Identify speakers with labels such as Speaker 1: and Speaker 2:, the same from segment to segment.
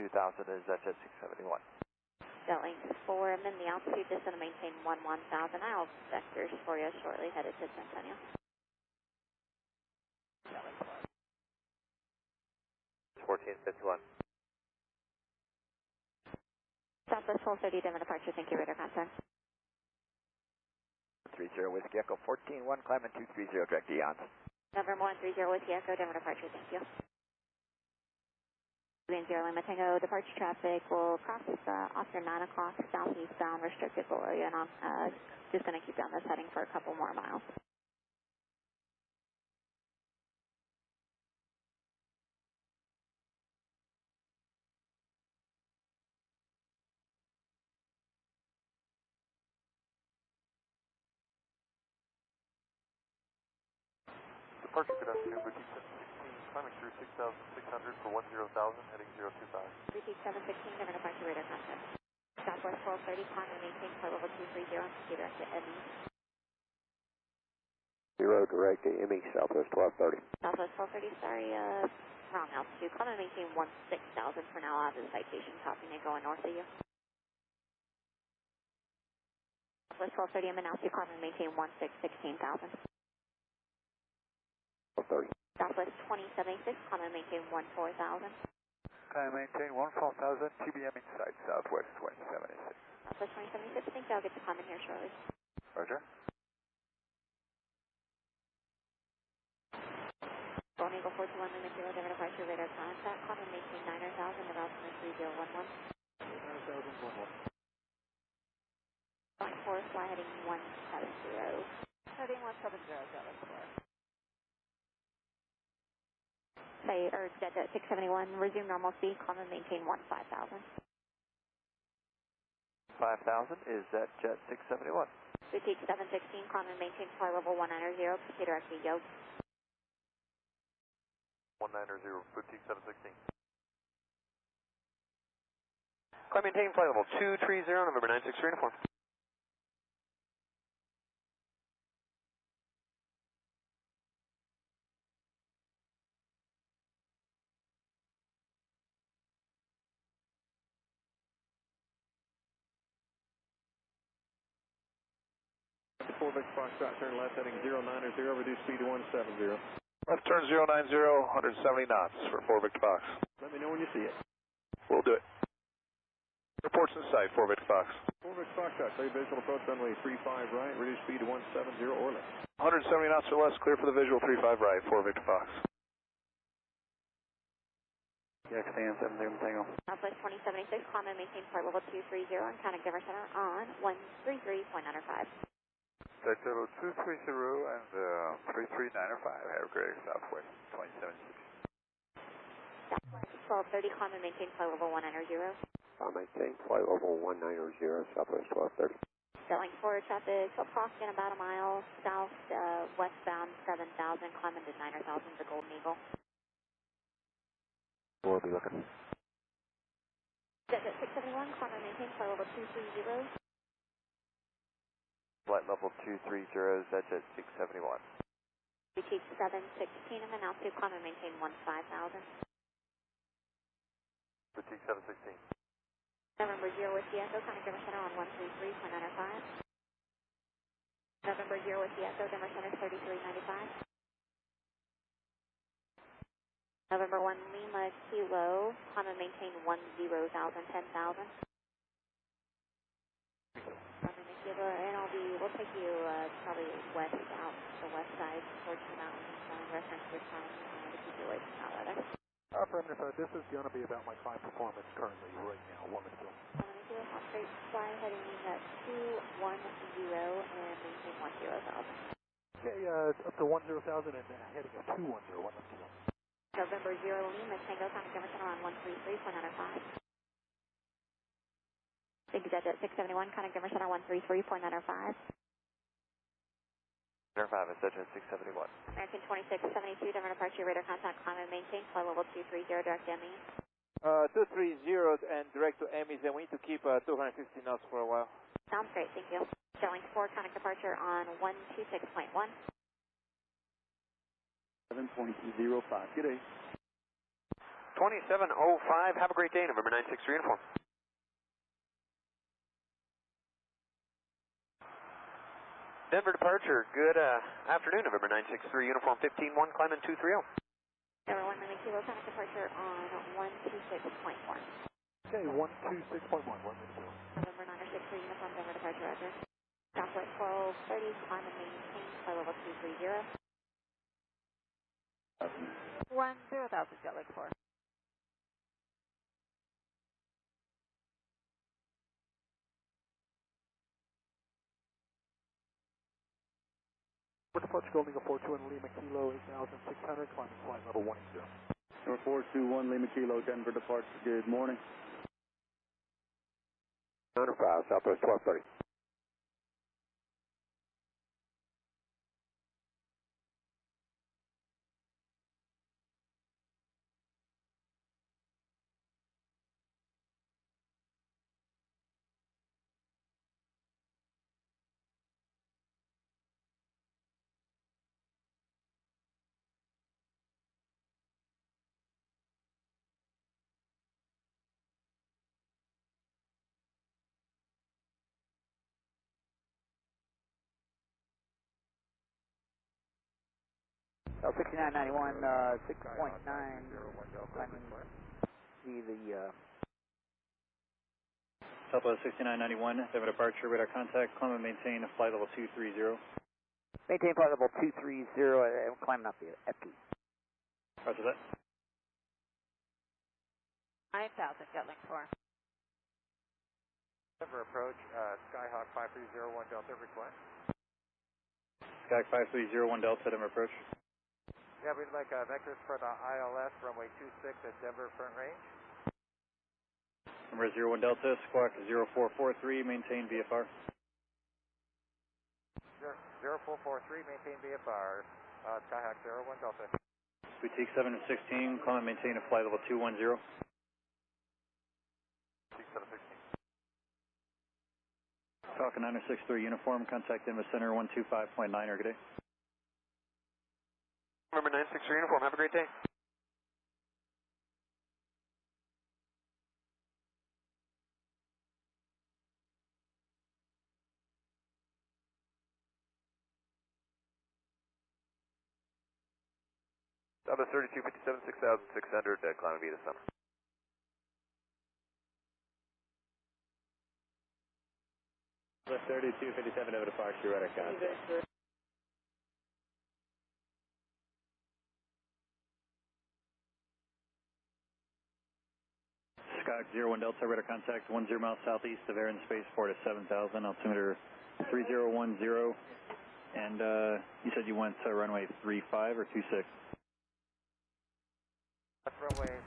Speaker 1: 2000 is jet 671.
Speaker 2: Jet 4, and then the altitude is going to maintain 11,000. I'll vectors for you shortly, headed to Centennial.
Speaker 1: 1451.
Speaker 2: Southwest 1230, Denver departure, thank you, radar contact.
Speaker 1: 30 Whiskey Echo 14-1, climbing 230, direct eons.
Speaker 2: November 130 Whiskey Echo, Denver departure, thank you. 0 Lima Tango, departure traffic will cross after 9 o'clock, southeastbound, restricted below you, and I'm just going to keep down this heading for a couple more miles.
Speaker 3: Departure, good afternoon, boutique 716, climbing through 6,600 for 10,000, heading 025.
Speaker 2: Boutique 716, Denver departure, radar contact. Southwest 1230, climb and maintain flight level 230, computer direct to ME.
Speaker 1: 0 direct to ME, Southwest 1230.
Speaker 2: Southwest 1230, sorry, wrong altitude. Climb and maintain 16,000 for now. I'll have the citation copying it going north of you. Southwest 1230, I'm in altitude, climb and maintain 16,000.
Speaker 1: 1230.
Speaker 2: Southwest 2076, climb and maintain 14,000.
Speaker 3: Climb maintain 14,000, TBM inside, Southwest 2076.
Speaker 2: Southwest 2076, thank you. I'll get to climb in here shortly.
Speaker 3: Roger.
Speaker 2: Golden Eagle 421, Lima Kilo, Denver departure, radar contact, climb and maintain 9,000, the altimeter 3011.
Speaker 3: 9,011.
Speaker 2: Flight 4, fly heading 170. Heading 170, Dallas 4. Say, or jet 671, resume normal speed, climb and maintain 15,000.
Speaker 1: 5000 is that jet 671.
Speaker 2: Boutique 716, climb and maintain flight level 190, proceed directly, yo.
Speaker 3: 190, boutique 716.
Speaker 4: Climb maintain flight level 230, November 963 uniform.
Speaker 3: Vic Foxtrot, turn left heading 090, reduce speed to 170.
Speaker 4: Left turn 090, 170 knots for 4 Victor Fox.
Speaker 3: Let me know when you see it.
Speaker 4: We'll do it. Reports in sight, 4 Victor Fox.
Speaker 3: 4 Vic Foxtrot, clear visual approach runway 35 right, reduce speed to 170 or less.
Speaker 4: 170 knots or less, clear for the visual 35 right, 4 Victor Fox.
Speaker 1: XTN 70 Tango.
Speaker 2: Southwest 2076, climb and maintain flight level 230 and contact Denver Center on 133.95.
Speaker 3: That's level 230 and 3395, have a great Southwest 2076.
Speaker 2: Southwest 1230, climb and maintain flight level 190.
Speaker 1: I'll maintain flight level 190, Southwest 1230.
Speaker 2: Jet 4 traffic, approximately about a mile south, westbound 7,000, climb into 9,000 for Golden Eagle.
Speaker 1: We'll be looking.
Speaker 2: Jet 671, climb and maintain flight level 230.
Speaker 1: Flight level 230, that jet 671.
Speaker 2: Boutique 716, and then altitude, climb and maintain 15,000.
Speaker 3: Boutique 716.
Speaker 2: November 0 Whiskey Echo, contact Denver Center on 133.905. November 0 Whiskey Echo, Denver Center 3395. November 1 Lima Kilo, climb and maintain 10,000, 10,000. And we'll take you probably west, out the west side towards the mountains, reference your time to keep you away from that weather.
Speaker 3: Affirmative, this is going to be about my climb performance currently right now, 1 and 2.
Speaker 2: Hot straight fly heading at 210 and maintain 10,000.
Speaker 3: Okay, up to 10,000 and heading at 210, 1 and 2.
Speaker 2: November 0 Lima Tango, contact Denver Center on 133.905. Big Jet 671, contact Denver Center 133.905.
Speaker 1: 905 is jet 671.
Speaker 2: American 2672, Denver departure, radar contact, climb and maintain, flight level 230, direct ME.
Speaker 5: 230 and direct to ME, then we need to keep 250 knots for a while.
Speaker 2: Sounds great, thank you. Jet 4, contact departure on 126.1.
Speaker 3: 7.05, good day.
Speaker 6: 2705, have a great day, November 963 uniform. Denver departure, good afternoon, November 963, uniform 15-1, climbing 230.
Speaker 2: Number 1 Lima Kilo, contact departure on 126.1.
Speaker 3: Okay, 126.1, 160.
Speaker 2: November 963, uniform Denver departure, roger. Southwest 1230, climb and maintain, flight level 230. 10,000, jet lag 4.
Speaker 3: Departure Golding 421 Lima Kilo 8,600, climbing flight level 180.
Speaker 7: Number 421 Lima Kilo, Denver departure, good morning.
Speaker 1: 905, Southwest 1230.
Speaker 5: L 6991, 6.9, climbing the
Speaker 8: Southwest 6991, Denver departure, radar contact, climb and maintain flight level 230.
Speaker 5: maintain flight level 230 and climbing up the FP.
Speaker 8: Roger that.
Speaker 2: 9,000, jet lag 4.
Speaker 3: Denver approach, Skyhawk 5301 Delta request.
Speaker 8: Sky 5301 Delta, Denver approach.
Speaker 3: Yeah, we'd like vectors for the ILS, runway 26 at Denver front range.
Speaker 8: Number 01 Delta, squawk 0443, maintain VFR.
Speaker 3: 0443, maintain VFR, Skyhawk 01 Delta.
Speaker 8: Boutique 716, climb and maintain a flight level 210.
Speaker 3: Boutique 716.
Speaker 8: Falcon 963 uniform, contact Denver Center 125.9, good day.
Speaker 6: November 963 uniform, have a great day.
Speaker 3: Delta 3257, 6,600, climbing via the summer.
Speaker 7: Delta 3257 over departure, radar contact.
Speaker 8: Sky 01 Delta, radar contact 10 miles southeast of Air and Space Port at 7,000, altimeter 3010. And you said you went to runway 35 or 26?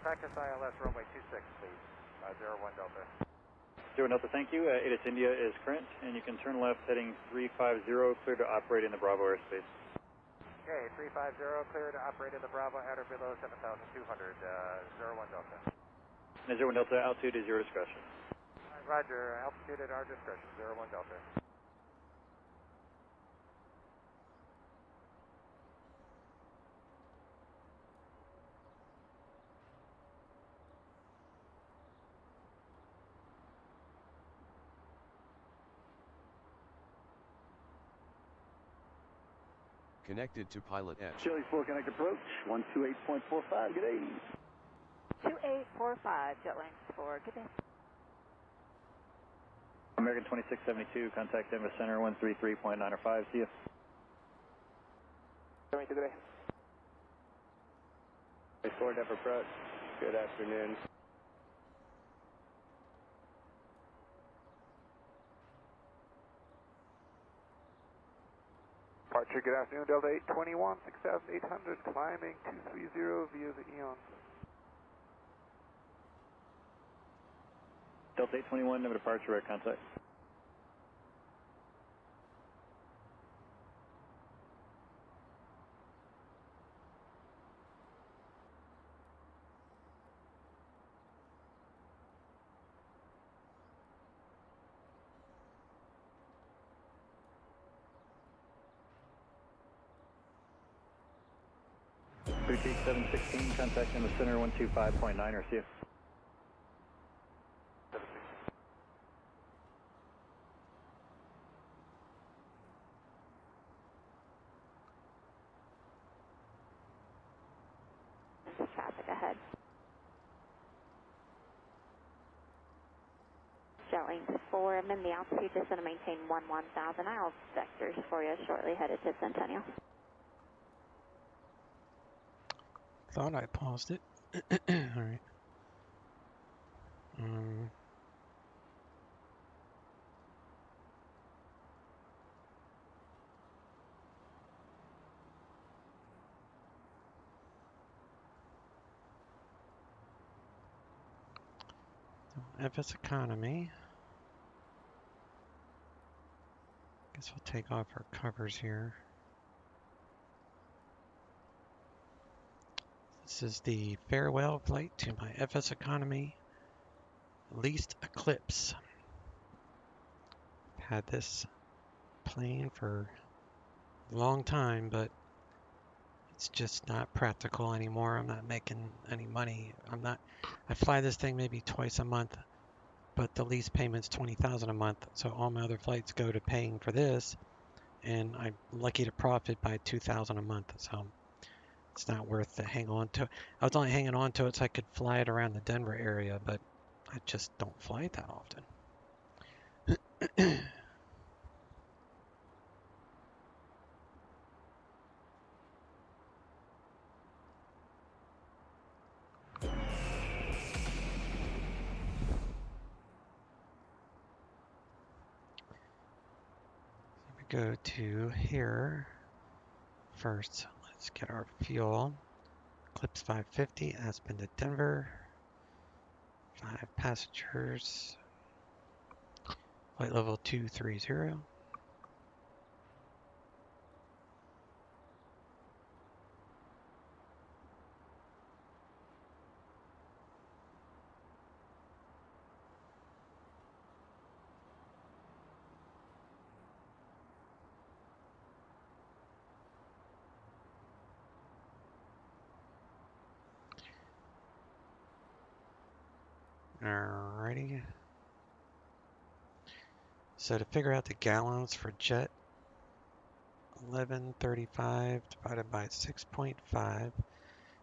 Speaker 3: Practice ILS runway 26, please. 01 Delta.
Speaker 8: 01 Delta, thank you. ATIS India is current, and you can turn left heading 350, clear to operate in the Bravo airspace.
Speaker 3: Okay, 350, clear to operate in the Bravo at or below 7,200, 01 Delta.
Speaker 8: And 01 Delta, altitude is your discretion.
Speaker 3: Roger, altitude at our discretion, 01 Delta.
Speaker 9: Connected to PilotEdge.
Speaker 7: Chili 4 connect approach, 128.45, good day.
Speaker 2: 2845, jet lag 4, good day.
Speaker 8: American 2672, contact Denver Center 133.905, see you.
Speaker 5: 72, good day.
Speaker 7: 4 Denver approach, good afternoon.
Speaker 3: Departure, good afternoon, Delta 821, 6,800, climbing 230 via the Eon.
Speaker 8: Delta 821, number departure, radar contact. Boutique 716, contact in the center 125.9, or see you.
Speaker 3: 716.
Speaker 2: Traffic ahead. Showing 4, I'm in the altitude, just going to maintain 11,000. I'll vectors for you shortly, headed to Centennial.
Speaker 10: Thought I paused it. Alright. FS economy. Guess we'll take off our covers here. This is the farewell flight to my FS economy leased Eclipse. I've had this plane for a long time, but it's just not practical anymore. I'm not making any money. I fly this thing maybe twice a month, but the lease payment's $20,000 a month. So all my other flights go to paying for this, and I'm lucky to profit by $2,000 a month. So it's not worth to hang on to. I was only hanging on to it so I could fly it around the Denver area, but I just don't fly it that often. Go to here first. Let's get our fuel. Eclipse 550, Aspen to Denver. 5 passengers. Flight level 230. Alrighty. So to figure out the gallons for jet, 1135 divided by 6.5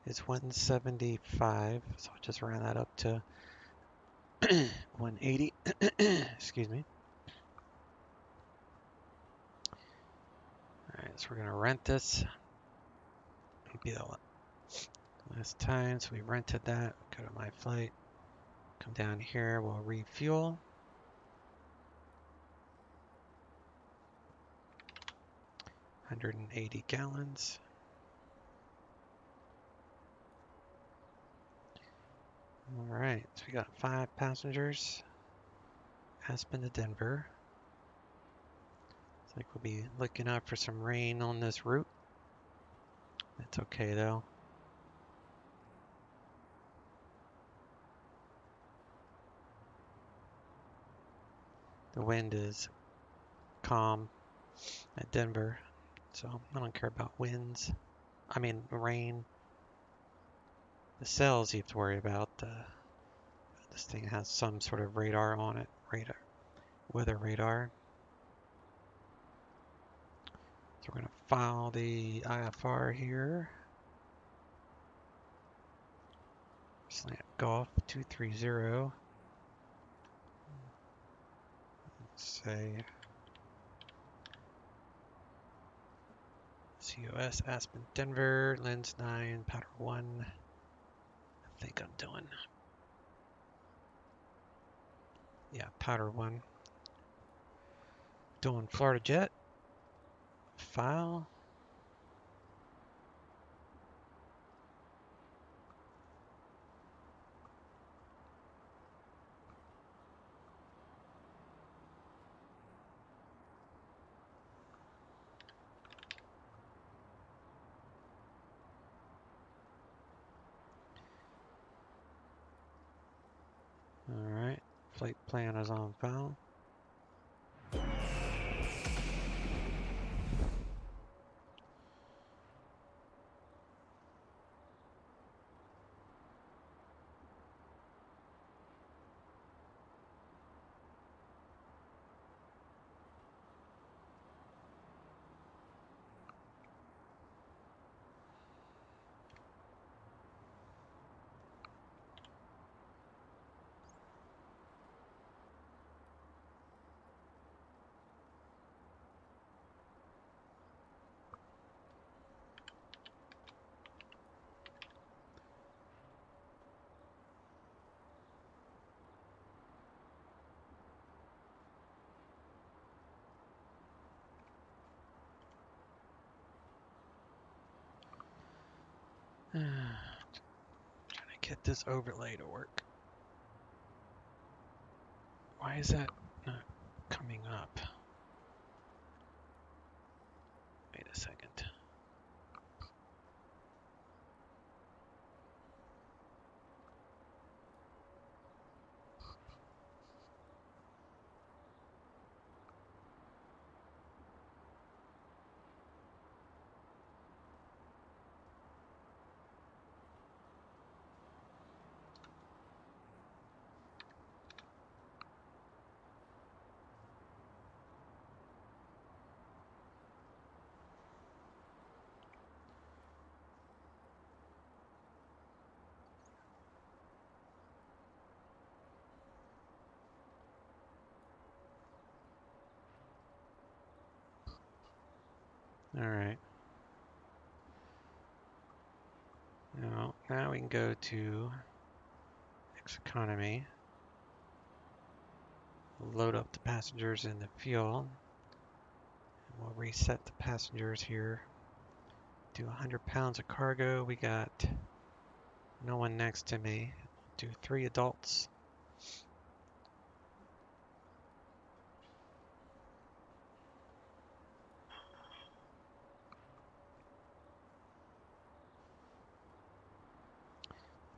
Speaker 10: is 175. So I just ran that up to 180. Excuse me. Alright, so we're going to rent this. It'll be the last time. So we rented that. Go to my flight. Come down here. We'll refuel. $180 gallons. All right, so we got 5 passengers. Aspen to Denver. Looks like we'll be looking out for some rain on this route. That's okay though. The wind is calm at Denver, so I don't care about winds. I mean rain. The sails you have to worry about. This thing has some sort of radar on it. Weather radar. So we're going to file the IFR here. Slant Golf 230. Let's say COS Aspen Denver, lens 9, powder 1. I think I'm doing. Yeah, powder 1. Doing Florida Jet. File. Alright, flight plan is on file. Trying to get this overlay to work. Why is that not coming up? Wait a second. All right. Now we can go to X economy, load up the passengers in the fuel, and we'll reset the passengers here. Do 100 pounds of cargo. We got no one next to me. Do 3 adults.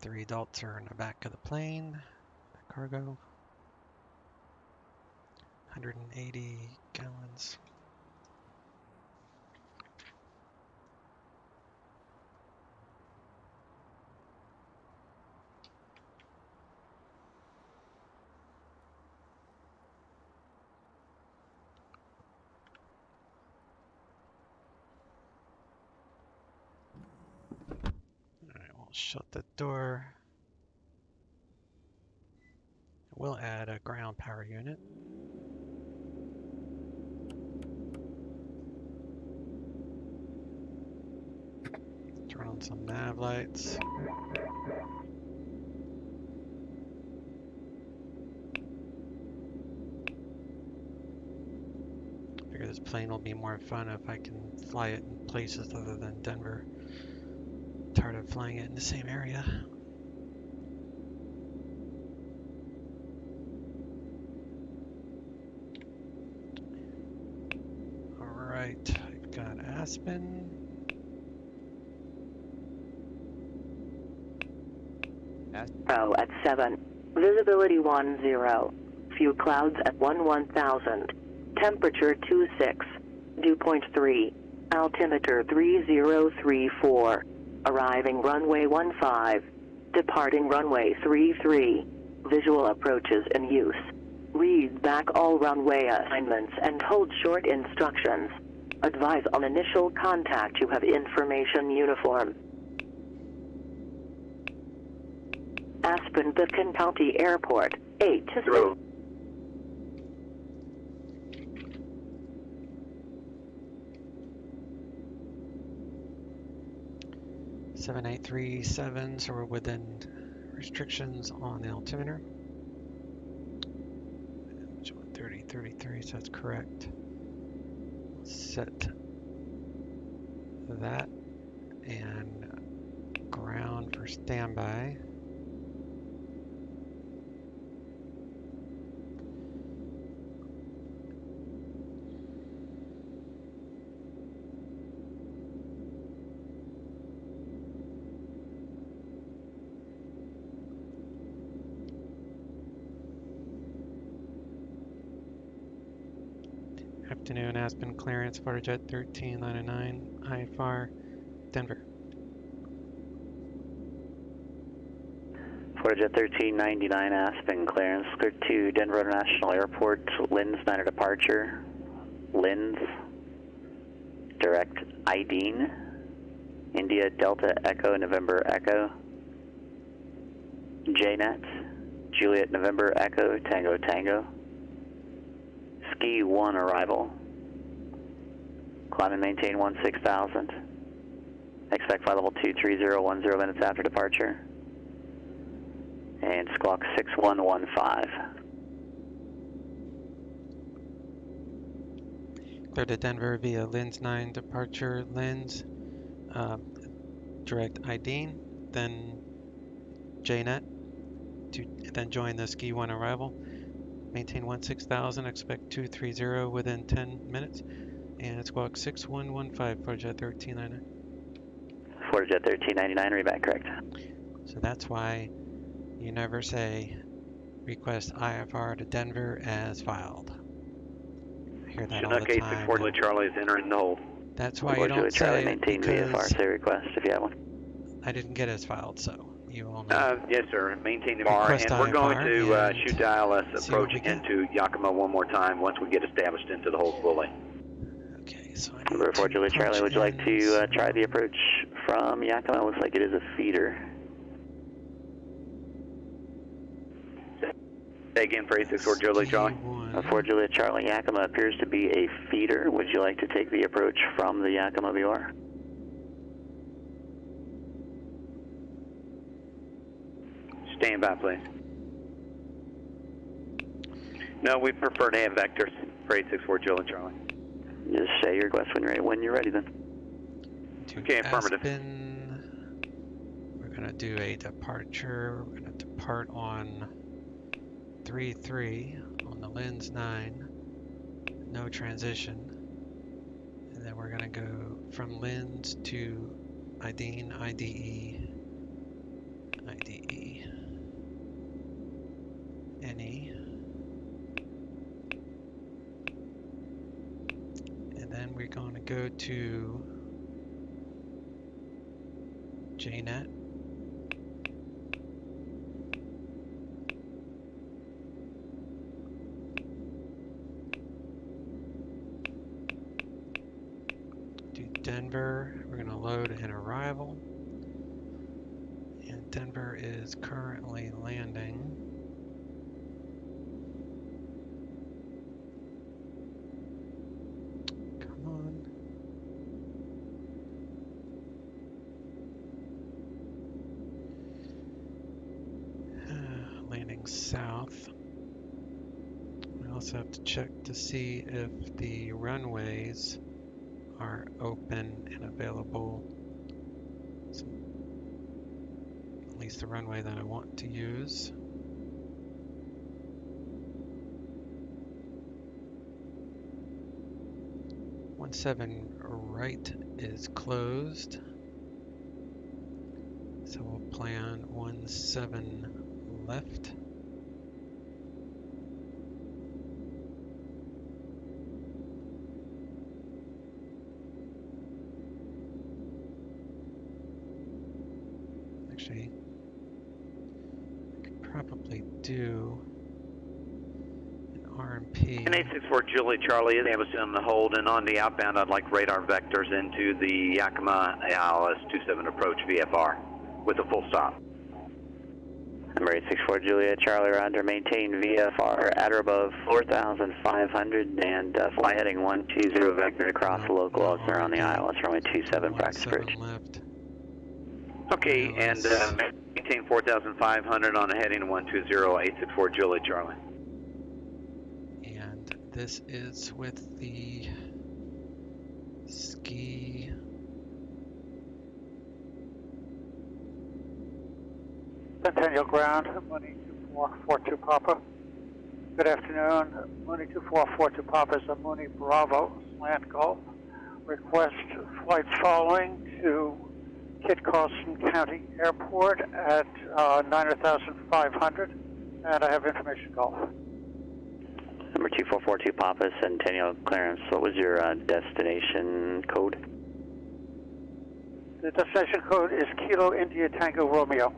Speaker 10: Three adults are in the back of the plane. Cargo. 180 gallons. Alright, we'll shut the door. We'll add a ground power unit. Turn on some nav lights. Figure this plane will be more fun if I can fly it in places other than Denver. Tired of flying it in the same area. Alright, I've got Aspen.
Speaker 11: Pro at 7. Visibility 10. Few clouds at 1000. Temperature 26. Dew point 3. Altimeter 3034. Arriving runway 15. Departing runway 33. Visual approaches in use. Read back all runway assignments and hold short instructions. Advise on initial contact. You have information uniform. Aspen-Pitkin-Co Airport, 8 to 0.
Speaker 10: Seven 837, so we're within restrictions on the altimeter. 3033, so that's correct. Set that and ground for standby. Afternoon, Aspen clearance, Fighterjet 1399, IFR, Denver.
Speaker 12: Fighterjet 1399, Aspen clearance, clear to Denver International Airport, LINS 9 departure, LINS, direct IDing, India Delta Echo November Echo, JNet, Juliet November Echo Tango Tango. Ski 1 arrival. Climb and maintain 16,000. Expect flight level 23010 minutes after departure. And squawk 6115.
Speaker 10: Clear to Denver via LINS 9 departure. LINS, direct IDing, then JNet to then join the Ski 1 arrival. Maintain 16,000, expect 230 within 10 minutes, and squawk 6115 for Jet 1399.
Speaker 12: For Jet 1399, read back correct.
Speaker 10: So that's why you never say request IFR to Denver as filed. I hear that all the time.
Speaker 13: 8640 Charlie is entering the hold.
Speaker 10: That's why you don't say
Speaker 12: Charlie,
Speaker 10: it,
Speaker 12: maintain
Speaker 10: because
Speaker 12: VFR, say request if you have one.
Speaker 10: I didn't get as filed, so you only
Speaker 13: Yes, sir. Maintain the bar, and we're going to shoot the ILS approach into Yakima one more time once we get established into the hold fully.
Speaker 10: Okay, so I
Speaker 12: Number 4 Juliet Charlie, would you like to try the approach from Yakima? Looks like it is a feeder.
Speaker 13: Say again for 864 Juliet Charlie.
Speaker 12: 4 Juliet Charlie, Yakima appears to be a feeder. Would you like to take the approach from the Yakima VOR?
Speaker 13: Stand by, please. No, we prefer to have vectors for 864 Juliet Charlie.
Speaker 12: Just say your request when you're ready then.
Speaker 13: Okay, affirmative.
Speaker 10: We're going to do a departure. We're going to depart on 33 on the Lens 9. No transition. And then we're going to go from Lens to IDENE, IDE, IDE, NE. And then we're going to go to JNet. To Denver, we're going to load an arrival. And Denver is currently landing. Come on. Landing south. We also have to check to see if the runways are open and available. So at least the runway that I want to use. .17 right is closed. So we'll plan 17 left. Actually, I could probably do an RMP.
Speaker 13: And 864 Juliet Charlie is established on the hold, and on the outbound, I'd like radar vectors into the Yakima ILS 27 approach VFR with a full stop.
Speaker 12: Number 864 Juliet Charlie, roger, maintain VFR at or above 4,500 and fly heading 120 vector across the local Elkner on the ILS runway 27 practice approach.
Speaker 10: Left.
Speaker 13: Okay, and maintain 4,500 on a heading 120 864 Juliet Charlie.
Speaker 10: And this is with the ski.
Speaker 14: Centennial Ground, Mooney 2442 Papa. Good afternoon. Mooney 2442 Papa is a Mooney Bravo slant Gulf. Request flights following to Kit Carson County Airport at 9,500, and I have information Gulf.
Speaker 12: Number 2442 Papa, Centennial clearance. What was your destination code?
Speaker 14: The destination code is Kilo India Tango Romeo.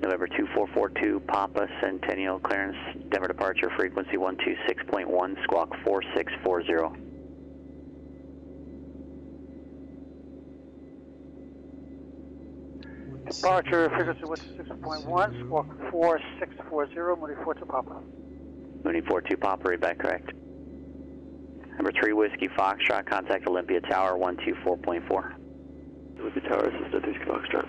Speaker 12: November 2442 Papa, Centennial clearance, Denver departure frequency 126.1, squawk 4640.
Speaker 14: Departure frequency 126.1, squawk 4640, Mooney 42 Papa.
Speaker 12: Mooney 42 Papa, read back correct. Number 3 Whiskey Foxtrot, contact Olympia Tower 124.4.
Speaker 13: Olympia Tower, this is Whiskey Foxtrot.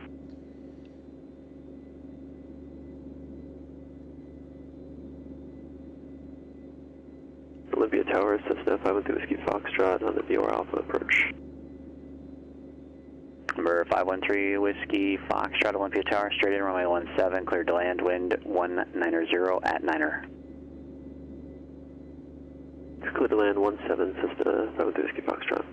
Speaker 12: Olympia Tower,
Speaker 15: Tower, Cessna 512 Whiskey Foxtrot on the BOR Alpha approach.
Speaker 12: Number 513 Whiskey Foxtrot, Olympia Tower, straight in runway 17, cleared to land, wind 190 at 9er.
Speaker 15: Clear to land 17, Cessna 512 Whiskey Foxtrot.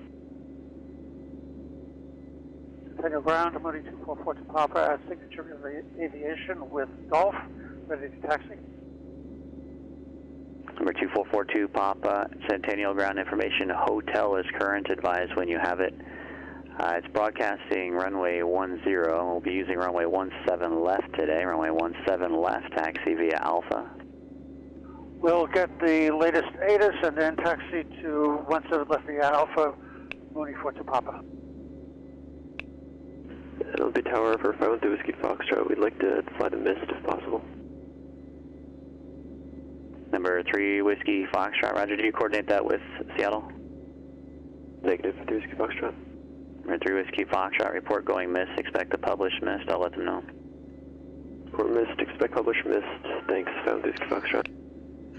Speaker 14: Centennial Ground, Mooney 244 to Papa at Signature Aviation with Golf, ready to taxi.
Speaker 12: Number 2442 Papa, Centennial Ground information, hotel is current, advise when you have it. It's broadcasting runway 10, we'll be using runway 17 left today, runway 17 left, taxi via Alpha.
Speaker 14: We'll get the latest ATIS and then taxi to 17 left via Alpha, Mooney 42 Papa.
Speaker 15: Olympia Tower for 512 Whiskey Foxtrot, we'd like to fly the mist if possible.
Speaker 12: Number 3 Whiskey Foxtrot, roger, do you coordinate that with Seattle?
Speaker 15: Negative, 3 Whiskey Foxtrot.
Speaker 12: Number 3 Whiskey Foxtrot, report going mist, expect a published mist, I'll let them know.
Speaker 15: Report mist, expect published mist, thanks, 512 Whiskey Foxtrot.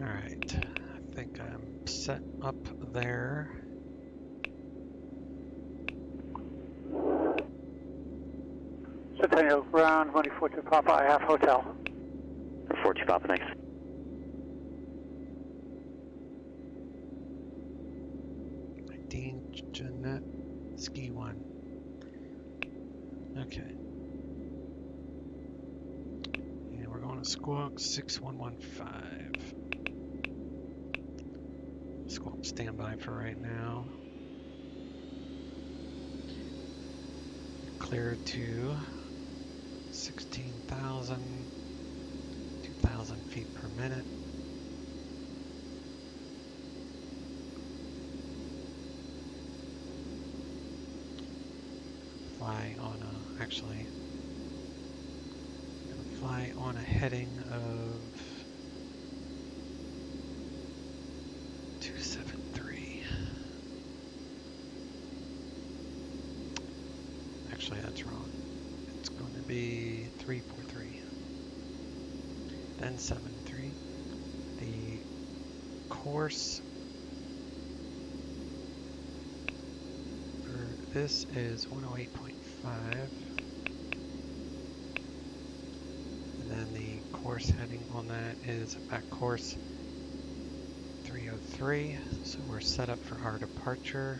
Speaker 10: Alright, I think I'm set up there.
Speaker 14: Centennial Ground, Mooney 42 Papa, I have hotel.
Speaker 12: 42 Papa, thanks.
Speaker 10: Dean Jeanette Ski 1. Okay. And we're going to Squawk 6115. Squawk standby for right now. Cleared to 16,000, 2,000 feet per minute. Fly on a, actually, I'm gonna fly on a heading of 273. Actually, that's wrong. It's going to be 343. Then 73. The course for this is 108.5. And then the course heading on that is back course 303. So we're set up for our departure.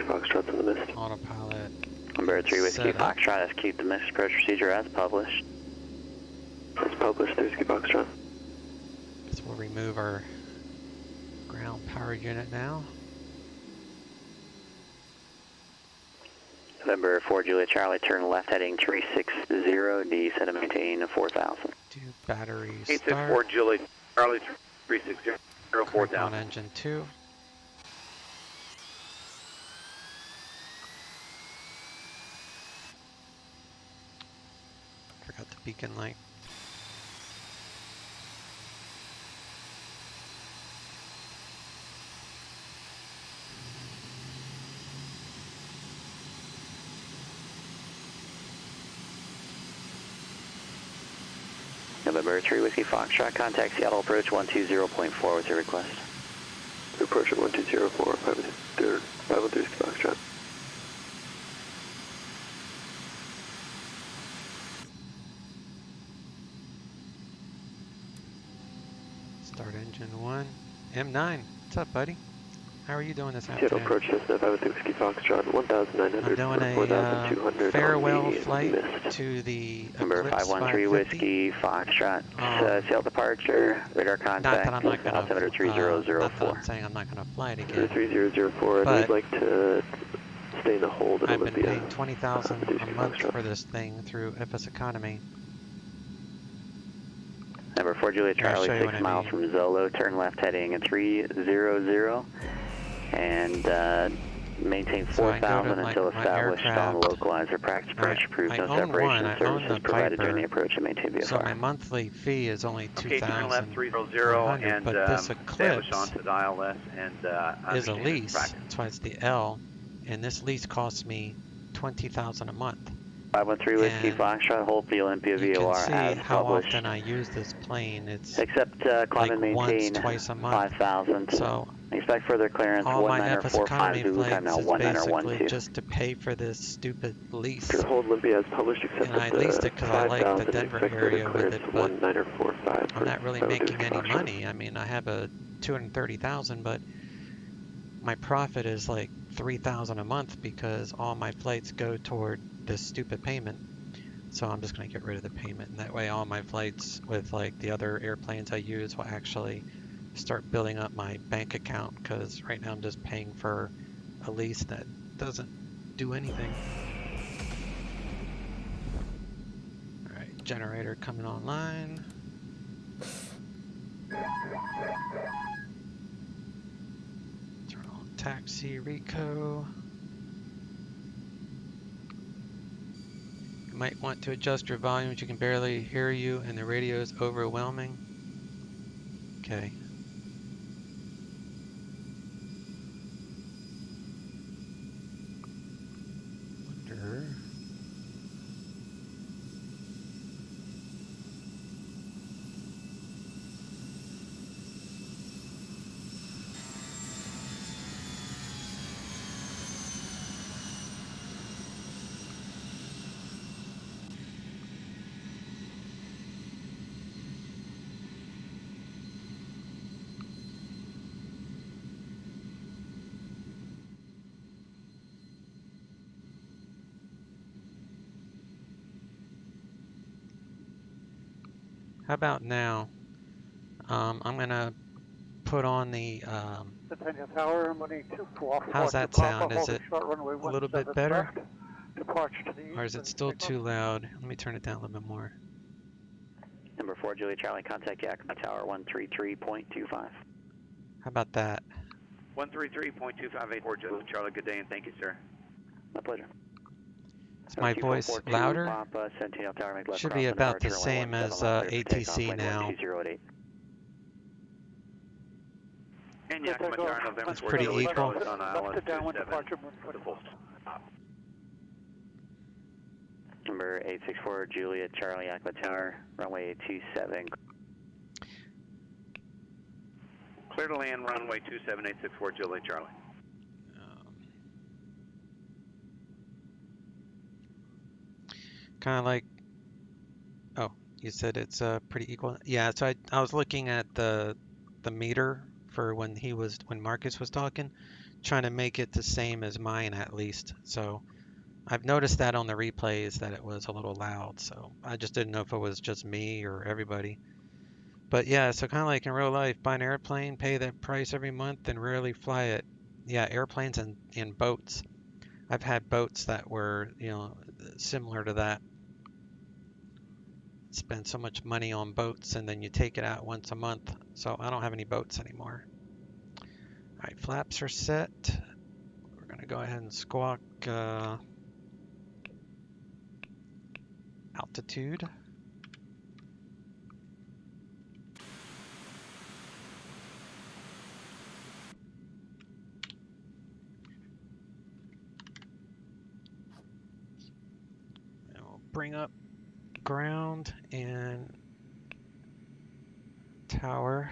Speaker 15: Foxtrot's in the mist.
Speaker 10: Autopilot.
Speaker 12: Number 3 Whiskey Foxtrot, execute the mist approach procedure as published.
Speaker 15: As published, 3 Whiskey Foxtrot.
Speaker 10: So we'll remove our ground power unit now.
Speaker 12: November 4 Juliet Charlie, turn left heading 360, D, set to maintain 4,000.
Speaker 10: Do battery start.
Speaker 13: 864 Juliet Charlie, 360, 4,000.
Speaker 10: On engine 2. Forgot the beacon light.
Speaker 12: November 3 Whiskey Foxtrot, contact Seattle approach 120.4 with your request.
Speaker 15: Approach at 1204, 513 Whiskey Foxtrot.
Speaker 10: Start engine 1. M9, what's up, buddy? How are you doing this
Speaker 15: Seattle
Speaker 10: afternoon?
Speaker 15: approach Cessna 512 Whiskey Foxtrot, 1,900
Speaker 10: I'm doing a farewell flight to the
Speaker 12: Number
Speaker 10: Eclipse
Speaker 12: 513 Whiskey Foxtrot, Seattle departure, radar contact, altimeter 3004.
Speaker 10: Not that I'm saying I'm not going to fly it again.
Speaker 15: 3004, and we'd like to stay in the hold at
Speaker 10: I've
Speaker 15: Olympia.
Speaker 10: been paying $20,000 a month for this thing through FS Economy.
Speaker 12: Number 4 Juliet Charlie, 6 miles from Zolo, turn left heading 300, and maintain 4,000 until established on localizer. Practice approach approved, no separation services provided during the approach and maintain VFR.
Speaker 10: So my monthly fee is only
Speaker 13: $2,300, and
Speaker 10: but this Eclipse
Speaker 13: onto the ILS and
Speaker 10: is a lease. That's why it's the L, and this lease costs me $20,000 a month.
Speaker 12: 513 Whiskey Foxtrot, hold the Olympia
Speaker 10: you
Speaker 12: VOR
Speaker 10: can see
Speaker 12: as
Speaker 10: how
Speaker 12: published.
Speaker 10: often I use this plane. It's
Speaker 12: Except climb and
Speaker 10: like once,
Speaker 12: maintain
Speaker 10: twice a month.
Speaker 12: 5,000.
Speaker 10: So
Speaker 12: expect further clearance,
Speaker 10: all my FS
Speaker 12: 1945
Speaker 10: economy
Speaker 12: Zulu time
Speaker 10: flights
Speaker 12: now,
Speaker 10: is basically
Speaker 12: 1912.
Speaker 10: just to pay for this stupid lease.
Speaker 15: Your hold Olympia as published, except
Speaker 10: And I leased it because I like the Denver area with it, but
Speaker 15: 1945
Speaker 10: I'm not really making any money. I mean, I have a 230,000, but my profit is like 3,000 a month because all my flights go toward this stupid payment. So I'm just going to get rid of the payment, and that way all my flights with like the other airplanes I use will actually start building up my bank account, because right now I'm just paying for a lease that doesn't do anything. Alright, generator coming online. Turn on taxi Rico. You might want to adjust your volume. You can barely hear you and the radio is overwhelming. Okay. Wonder. How about now? I'm gonna put on the.
Speaker 14: Centennial Tower, money 244.
Speaker 10: How's that sound? Is it a little bit better?
Speaker 14: Departure to the
Speaker 10: Or is it still too loud? Let me turn it down a little bit more.
Speaker 12: Number 4, Julia Charlie, contact Yakima Tower 133.25.
Speaker 10: How about that?
Speaker 13: 133.258 Julia Charlie, good day and thank you, sir.
Speaker 12: My pleasure.
Speaker 10: Is my voice louder?
Speaker 12: Papa, Centennial Tower, make left
Speaker 10: Should be about the same as ATC now.
Speaker 13: And Yakima Tower, November
Speaker 10: It's pretty equal.
Speaker 13: on ILS 27.
Speaker 12: Number 864, Julia Charlie, Yakima Tower, runway 27.
Speaker 13: Clear to land, runway 27, 864, Julia Charlie.
Speaker 10: Kind of like, oh, you said it's pretty equal. Yeah, so I was looking at the meter for when Marcus was talking, trying to make it the same as mine at least. So I've noticed that on the replays that it was a little loud. So I just didn't know if it was just me or everybody. But yeah, so kind of like in real life, buy an airplane, pay that price every month, and rarely fly it. Yeah, airplanes and boats. I've had boats that were, similar to that. Spend so much money on boats and then you take it out once a month. So I don't have any boats anymore. All right, flaps are set. We're gonna go ahead and squawk altitude. And we'll bring up ground and tower.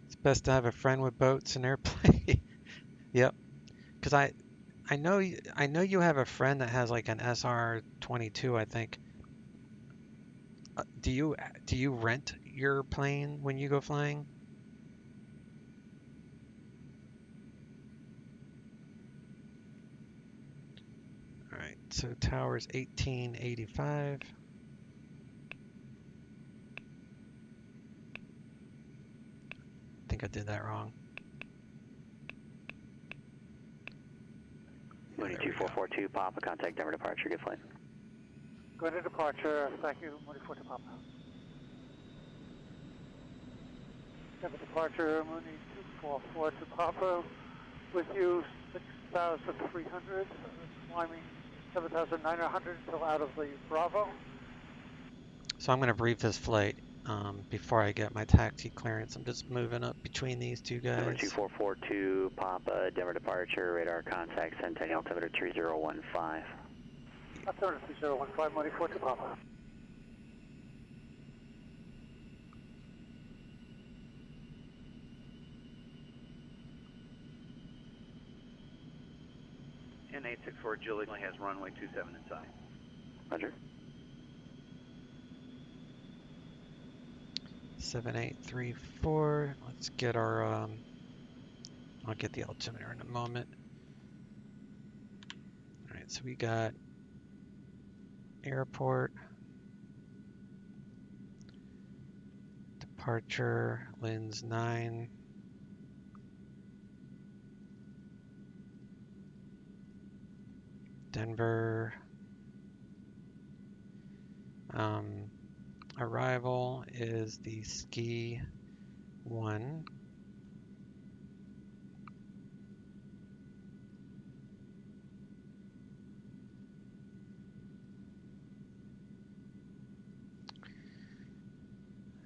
Speaker 10: It's best to have a friend with boats and airplane. Yep, because I know you have a friend that has like an SR-22, I think. Do you rent your plane when you go flying? Alright, so tower's 1885. I think I did that wrong.
Speaker 12: 2442, Papa, contact Denver departure, good flight.
Speaker 14: Go to departure, thank you, 2442 Papa. Denver departure, Mooney 2442 Papa, with you 6,300, climbing 7,900 until out of the Bravo.
Speaker 10: So I'm going to brief this flight. before I get my taxi clearance. I'm just moving up between these two guys.
Speaker 12: Number 2442, Papa, Denver departure, radar contact, Centennial, altimeter 3015.
Speaker 14: Altimeter 3015, money 42 Papa.
Speaker 13: N864 Julie has runway 27 inside.
Speaker 12: Roger.
Speaker 10: 7834. Let's get our, I'll get the altimeter in a moment. All right, so we got airport, departure, Lens 9. Denver. Arrival is the Ski 1.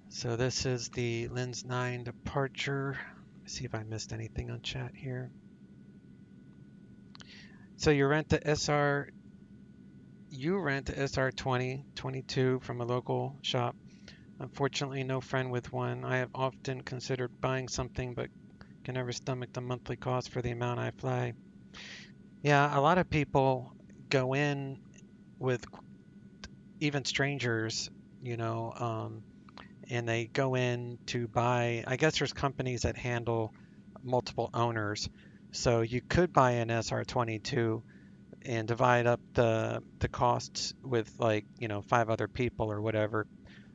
Speaker 10: So this is the Lens 9 departure. Let's see if I missed anything on chat here. So you rent the SR 20, 22 from a local shop. Unfortunately, no friend with one. I have often considered buying something, but can never stomach the monthly cost for the amount I fly. Yeah, a lot of people go in with even strangers, you know, and they go in to buy. I guess there's companies that handle multiple owners, so you could buy an SR22 and divide up the costs with, like, you know, 5 other people or whatever.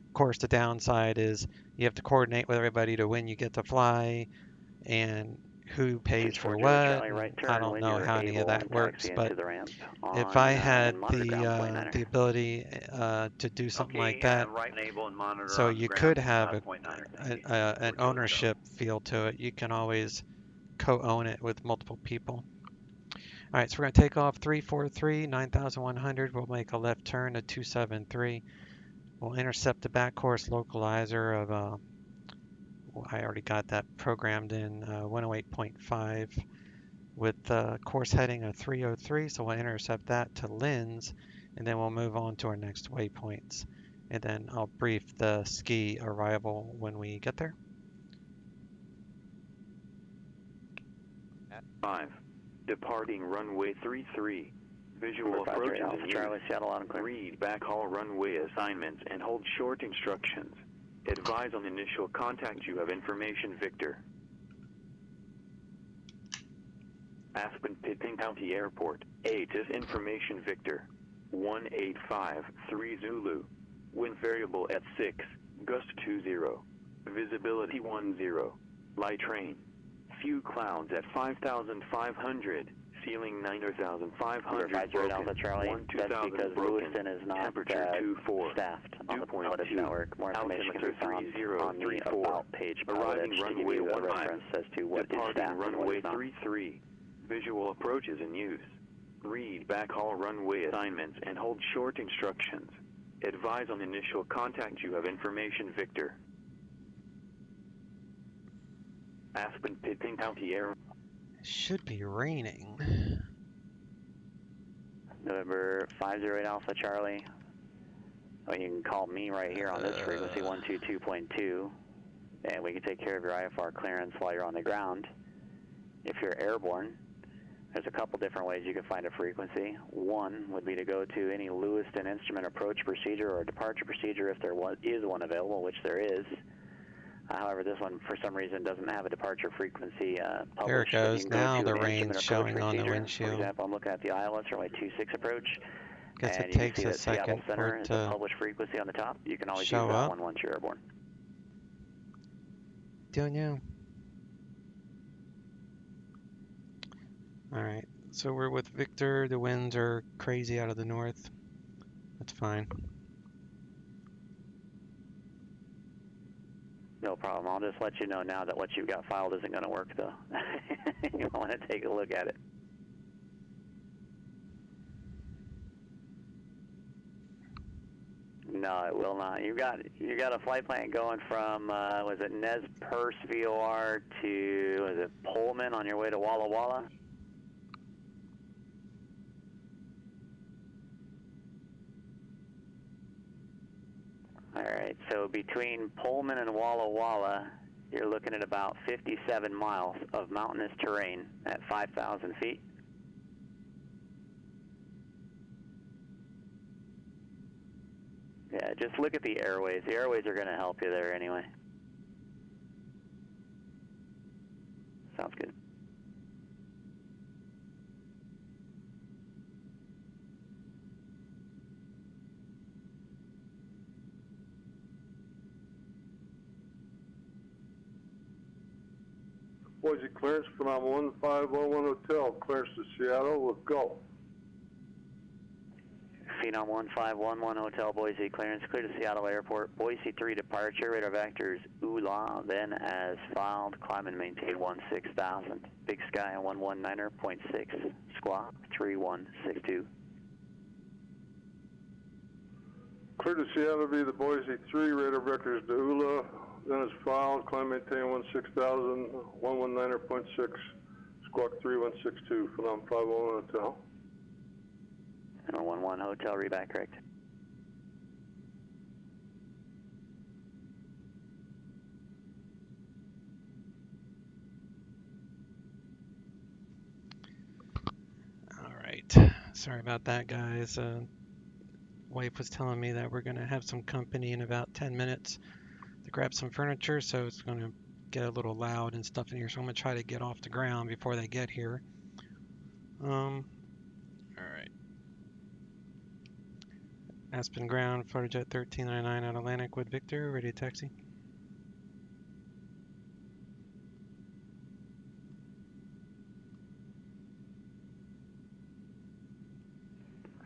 Speaker 10: Of course, the downside is you have to coordinate with everybody to when you get to fly and who pays for what. I don't know how any of that works, but if I had the ability to do something like that, so you could have an ownership feel to it. You can always co-own it with multiple people. All right, so we're going to take off 343, 9,100. We'll make a left turn to 273. We'll intercept the back course localizer of, well, I already got that programmed in 108.5 with course heading of 303. So we'll intercept that to Lens, and then we'll move on to our next waypoints. And then I'll brief the ski arrival when we get there.
Speaker 16: 5. Departing runway 33. Visual approaches in use. Read backhaul runway assignments and hold short instructions. Advise on initial contact. You have information, Victor. Aspen-Pitkin-Co Airport. 8 is information, Victor. 1853 Zulu. Wind variable at 6. Gust 20. Visibility 10. Light rain. Few clouds at 5,500. Ceiling 9,500.
Speaker 12: Alpha Charlie. That's because Lewiston is not staffed on the PilotEdge network. More information can be found on the About page.
Speaker 16: Arriving runway 15.
Speaker 12: Reference as to what is staffed
Speaker 16: runway 33. Visual approaches in use. Read backhaul runway assignments and hold short instructions. Advise on initial contact. You have information, Victor. Aspen-Pitkin-Co Air.
Speaker 10: Should be raining.
Speaker 12: November 508 Alpha Charlie. Oh, you can call me right here on this frequency 122.2, and we can take care of your IFR clearance while you're on the ground. If you're airborne, there's a couple different ways you can find a frequency. One would be to go to any Lewiston instrument approach procedure or departure procedure if there is one available, which there is. However, this one, for some reason, doesn't have a departure frequency published.
Speaker 10: There it goes. Now the rain's showing on the windshield.
Speaker 12: For example, I'm looking at the ILS runway 26 approach.
Speaker 10: Guess
Speaker 12: and
Speaker 10: it takes
Speaker 12: you can
Speaker 10: a
Speaker 12: see that
Speaker 10: second
Speaker 12: Seattle Center
Speaker 10: for it
Speaker 12: is a
Speaker 10: to
Speaker 12: published frequency on the top. You can always
Speaker 10: show
Speaker 12: use that
Speaker 10: up.
Speaker 12: one once you're airborne.
Speaker 10: Don't you? All right. So we're with Victor. The winds are crazy out of the north. That's fine.
Speaker 12: No problem. I'll just let you know now that what you've got filed isn't going to work, though. You want to take a look at it. No, it will not. You got a flight plan going from was it Nez Perce VOR to was it Pullman on your way to Walla Walla? All right. So between Pullman and Walla Walla, you're looking at about 57 miles of mountainous terrain at 5,000 feet. Yeah, just look at the airways. The airways are going to help you there anyway. Sounds good.
Speaker 17: Boise clearance from 1511 Hotel, clearance to Seattle with Gulf.
Speaker 12: Phenom 1511 Hotel, Boise, clearance clear to Seattle Airport. Boise 3 departure, radar vectors ULA, then as filed, climb and maintain 16,000. Big Sky 119.6, squawk 3162.
Speaker 17: Clear to Seattle via the Boise 3, radar vectors to ULA, then as filed, climb maintain 16,000, 119.6, squawk 3162, Phenom 501 Hotel.
Speaker 12: And 111 Hotel, reback correct.
Speaker 10: All right. Sorry about that, guys. Wife was telling me that we're going to have some company in about 10 minutes to grab some furniture, so it's going to get a little loud and stuff in here, so I'm going to try to get off the ground before they get here. All right. Aspen ground, Flutterjet 1399 out Atlantic with Victor, ready to taxi.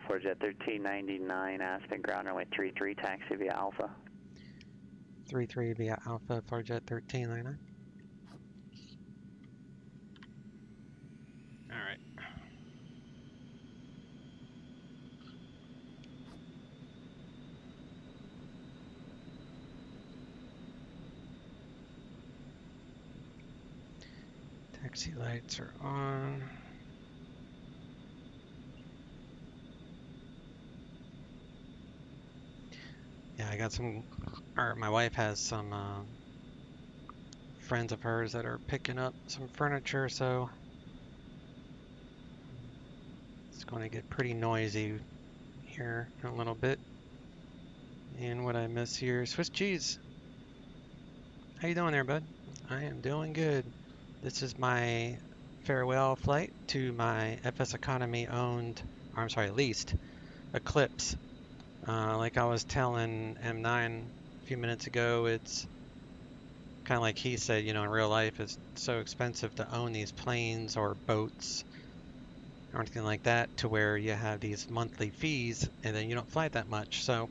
Speaker 12: Flutterjet 1399, Aspen ground, runway 33, taxi via Alpha.
Speaker 10: 33 via Alpha, Flutterjet 1399. All right. Taxi lights are on. Yeah, I got some, or my wife has some friends of hers that are picking up some furniture, so it's going to get pretty noisy here in a little bit. And what I miss here, Swiss cheese. How you doing there, bud? I am doing good. This is my farewell flight to my FS Economy owned, or I'm sorry, leased Eclipse. Like I was telling M9 a few minutes ago, it's kind of like he said, you know, in real life it's so expensive to own these planes or boats or anything like that, to where you have these monthly fees and then you don't fly that much. So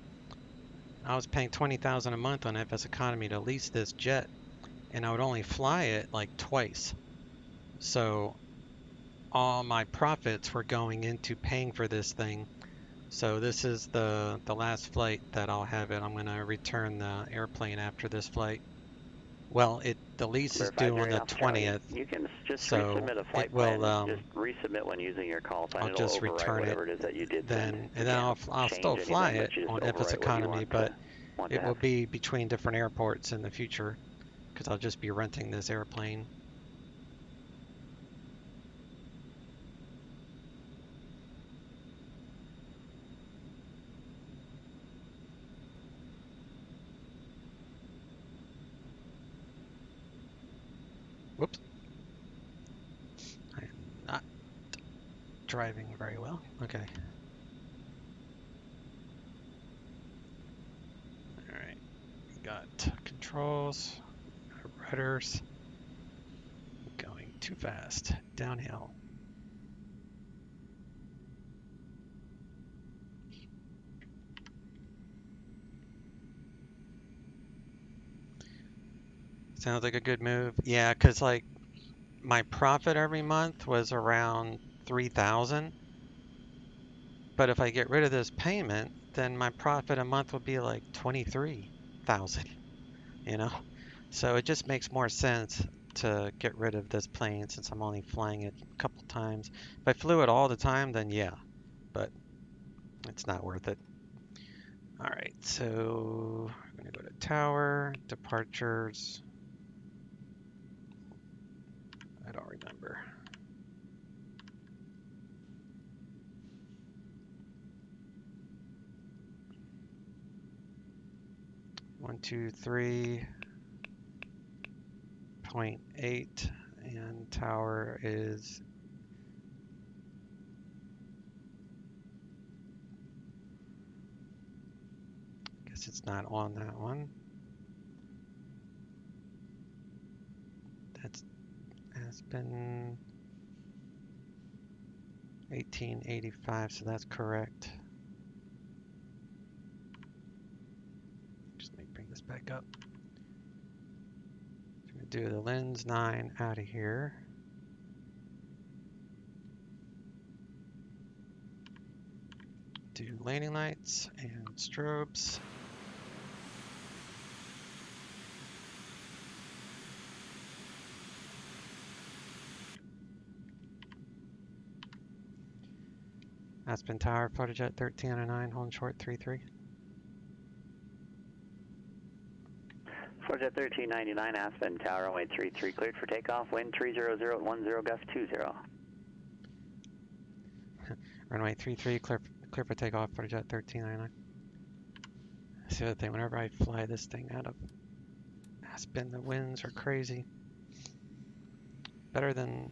Speaker 10: I was paying $20,000 a month on FS Economy to lease this jet, and I would only fly it like twice. So all my profits were going into paying for this thing. So this is the last flight that I'll have it. I'm going to return the airplane after this flight. Well, the lease is due on the 20th.
Speaker 12: You can just
Speaker 10: so
Speaker 12: resubmit a flight
Speaker 10: it will,
Speaker 12: plan. Just resubmit when using your call sign.
Speaker 10: I'll just return
Speaker 12: whatever it is that you did
Speaker 10: then, and then I'll still fly it on FS Economy, but it will be between different airports in the future, because I'll just be renting this airplane. Whoops. I am not driving very well. Okay. Alright. Got controls, rudders. Going too fast. Downhill. Sounds like a good move. Yeah, because like my profit every month was around 3,000, But if I get rid of this payment, then my profit a month would be like 23,000, you know? So it just makes more sense to get rid of this plane since I'm only flying it a couple times. If I flew it all the time, then yeah, but it's not worth it. All right, so I'm gonna go to tower, departures. I don't remember. One, 2, 3.8, and tower is guess it's not on that one. That's Aspen 1885, so that's correct. Just let me bring this back up. I'm gonna do the lens 9 out of here. Do landing lights and strobes. Aspen Tower, PilotEdge 1309, holding short 33.
Speaker 12: PilotEdge 1399, Aspen Tower, runway 33, cleared for takeoff, wind 300 at 10, gust 20.
Speaker 10: Runway 33, clear for takeoff, PilotEdge 1399. That's the other thing, whenever I fly this thing out of Aspen, the winds are crazy. Better than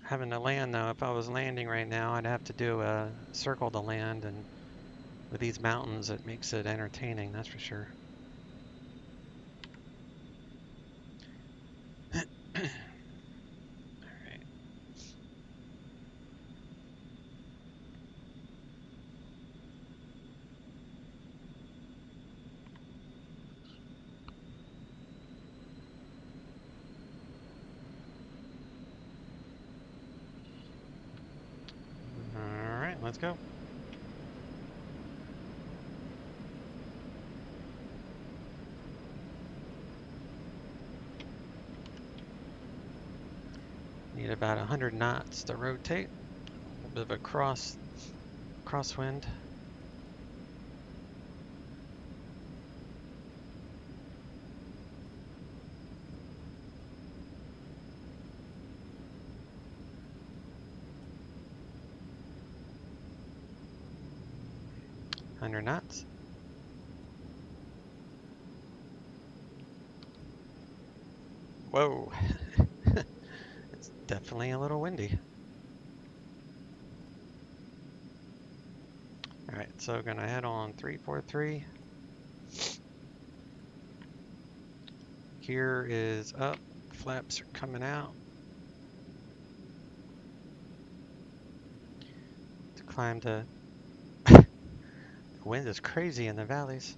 Speaker 10: having to land though. If I was landing right now, I'd have to do a circle to land, and with these mountains, it makes it entertaining, that's for sure. Let's go. Need about 100 knots to rotate. A bit of a crosswind. Under knots. Whoa. It's definitely a little windy. Alright, so gonna head on 343. Gear is up, flaps are coming out. To climb to the wind is crazy in the valleys.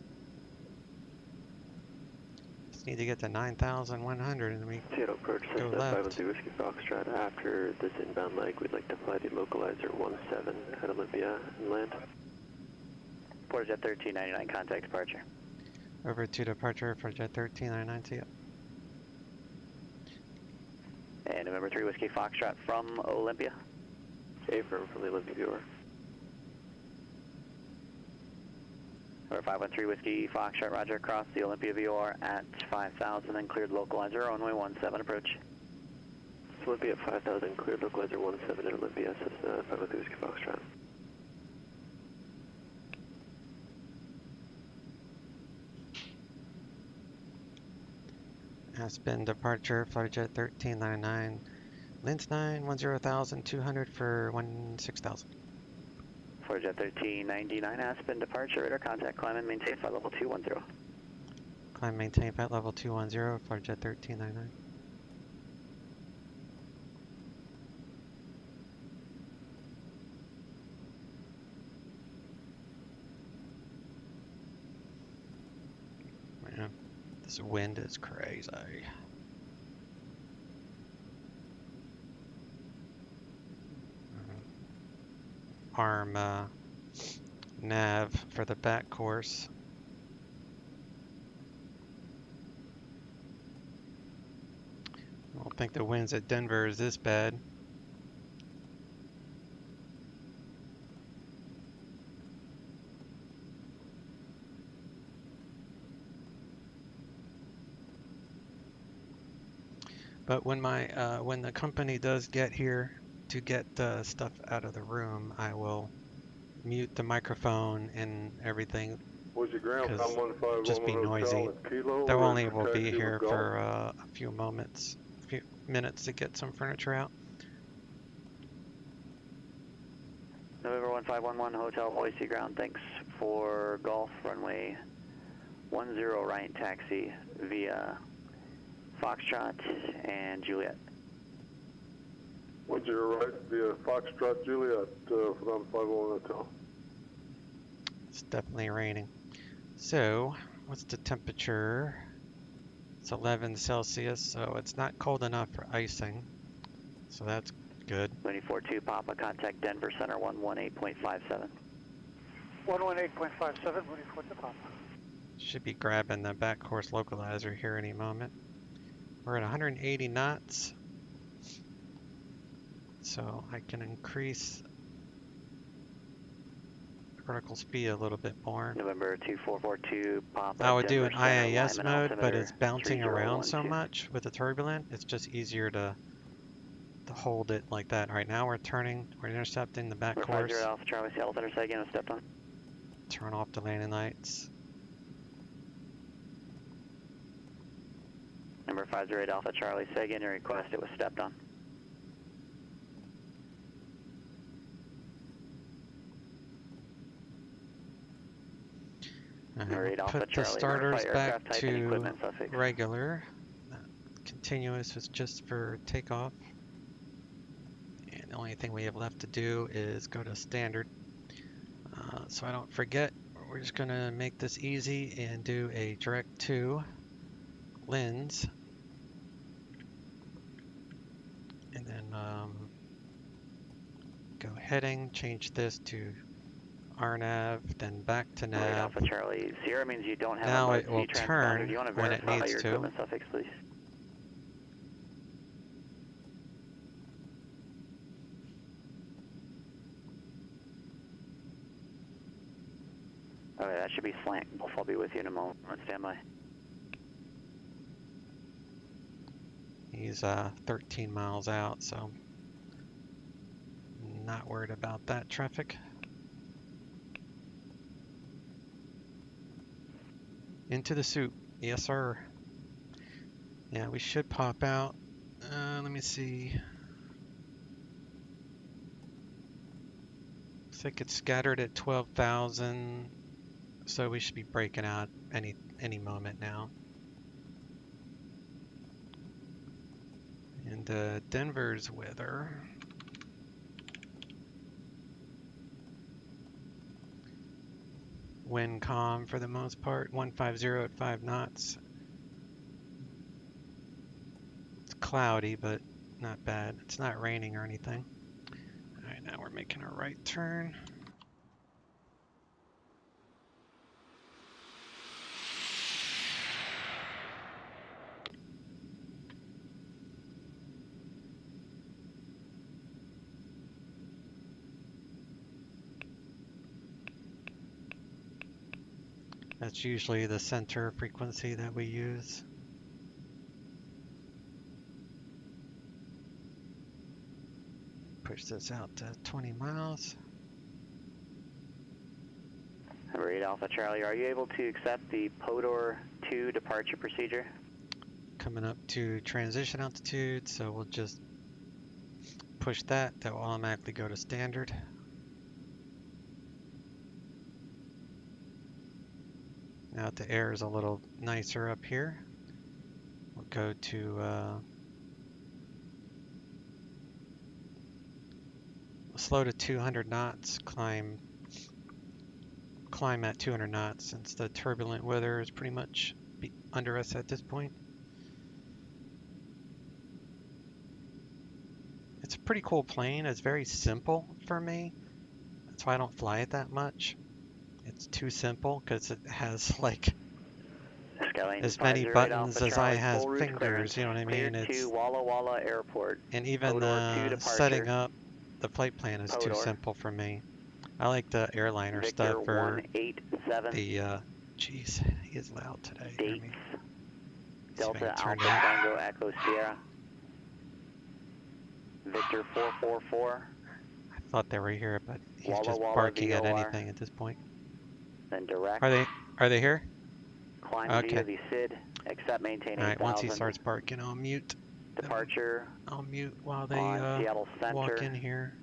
Speaker 10: Just need to get to 9,100 and we
Speaker 15: Seattle approach
Speaker 10: go
Speaker 15: Cessna
Speaker 10: left.
Speaker 15: 512 Whiskey Foxtrot. After this inbound leg, we'd like to fly the localizer 17 at Olympia and land.
Speaker 12: PilotEdge 1399, contact departure.
Speaker 10: Over to departure, PilotEdge 1399, see ya.
Speaker 12: And November 3 Whiskey Foxtrot from Olympia.
Speaker 15: Affirm from the Olympia viewer.
Speaker 12: Over 513 Whiskey Foxtrot, roger, across the Olympia VOR at 5,000 and cleared localizer, runway 17 approach.
Speaker 15: Olympia at 5,000, cleared localizer 17 at Olympia, Cessna 513 Whiskey Foxtrot.
Speaker 10: Aspen departure, PilotEdge 1399, lens 9, 10,200 for 16,000.
Speaker 12: PilotEdge 1399, Aspen departure, radar contact, climb and maintain flight level 210.
Speaker 10: Climb, maintain flight level 210, PilotEdge 1399. Man, this wind is crazy. Arm nav for the back course. I don't think the winds at Denver is this bad. But when when the company does get here to get stuff out of the room, I will mute the microphone and everything.
Speaker 17: What's your ground?
Speaker 10: Because just be noisy. They'll only will be here for a few minutes to get some furniture out.
Speaker 12: November 1511 Hotel Boise ground. Thanks for Golf runway 10 right taxi via Foxtrot and Juliet.
Speaker 17: 10 right via Foxtrot Juliet for them 501 Hotel.
Speaker 10: It's definitely raining. So, what's the temperature? It's 11 Celsius, so it's not cold enough for icing. So that's good.
Speaker 12: 24-2 Papa, contact Denver Center 118.57.
Speaker 14: 118.57, 24-2 Papa.
Speaker 10: Should be grabbing the back course localizer here any moment. We're at 180 knots. So I can increase vertical speed a little bit more.
Speaker 12: November 2442 Papa.
Speaker 10: I would do an IAS mode, but it's bouncing around so much with the turbulent. It's just easier to hold it like that. Right now we're intercepting the back course.
Speaker 12: 50 Alpha Charlie Seattle Center, say again, stepped on.
Speaker 10: Turn off the landing lights.
Speaker 12: Number 58 Alpha Charlie, say again your request, it was stepped on.
Speaker 10: Put the starters back to regular. Continuous is just for takeoff. And the only thing we have left to do is go to standard. So I don't forget, we're just going to make this easy and do a direct to lens. And then go heading, change this to RNAV, then back to nav.
Speaker 12: Right, Alpha Charlie. Sierra means you don't have
Speaker 10: now
Speaker 12: a
Speaker 10: it will turn
Speaker 12: you want to
Speaker 10: when it needs
Speaker 12: your
Speaker 10: to.
Speaker 12: equipment suffix, please. Okay, that should be slant. I'll be with you in a moment. On standby.
Speaker 10: He's 13 miles out, so not worried about that traffic. Into the soup. Yes, sir. Yeah, we should pop out. Let me see. Looks like it's scattered at 12,000, so we should be breaking out any moment now. And Denver's weather. Wind calm for the most part, 150 at 5 knots. It's cloudy, but not bad. It's not raining or anything. All right, now we're making a right turn. That's usually the center frequency that we use. Push this out to 20 miles.
Speaker 12: Number 8 Alpha Charlie, are you able to accept the PODOR 2 departure procedure?
Speaker 10: Coming up to transition altitude, so we'll just push that. That will automatically go to standard. Now the air is a little nicer up here. We'll go to slow to 200 knots, climb at 200 knots since the turbulent weather is pretty much under us at this point. It's a pretty cool plane. It's very simple for me. That's why I don't fly it that much. It's too simple because it has like as many buttons as I has fingers, you know what I mean? It's
Speaker 12: Walla Walla Airport.
Speaker 10: and even setting up the flight plan is too simple for me. I like the airliner stuff for the jeez, he is loud today.
Speaker 12: Dates. Delta Alpha Tango Echo Sierra. Victor 444.
Speaker 10: I thought they were here, but he's just barking at anything at this point.
Speaker 12: Then direct.
Speaker 10: Are they here?
Speaker 12: Climb via the SID, except maintain 8,000.
Speaker 10: Alright, once he starts barking, I'll mute.
Speaker 12: Departure.
Speaker 10: I'll mute while they
Speaker 12: Seattle Center.
Speaker 10: walk in here.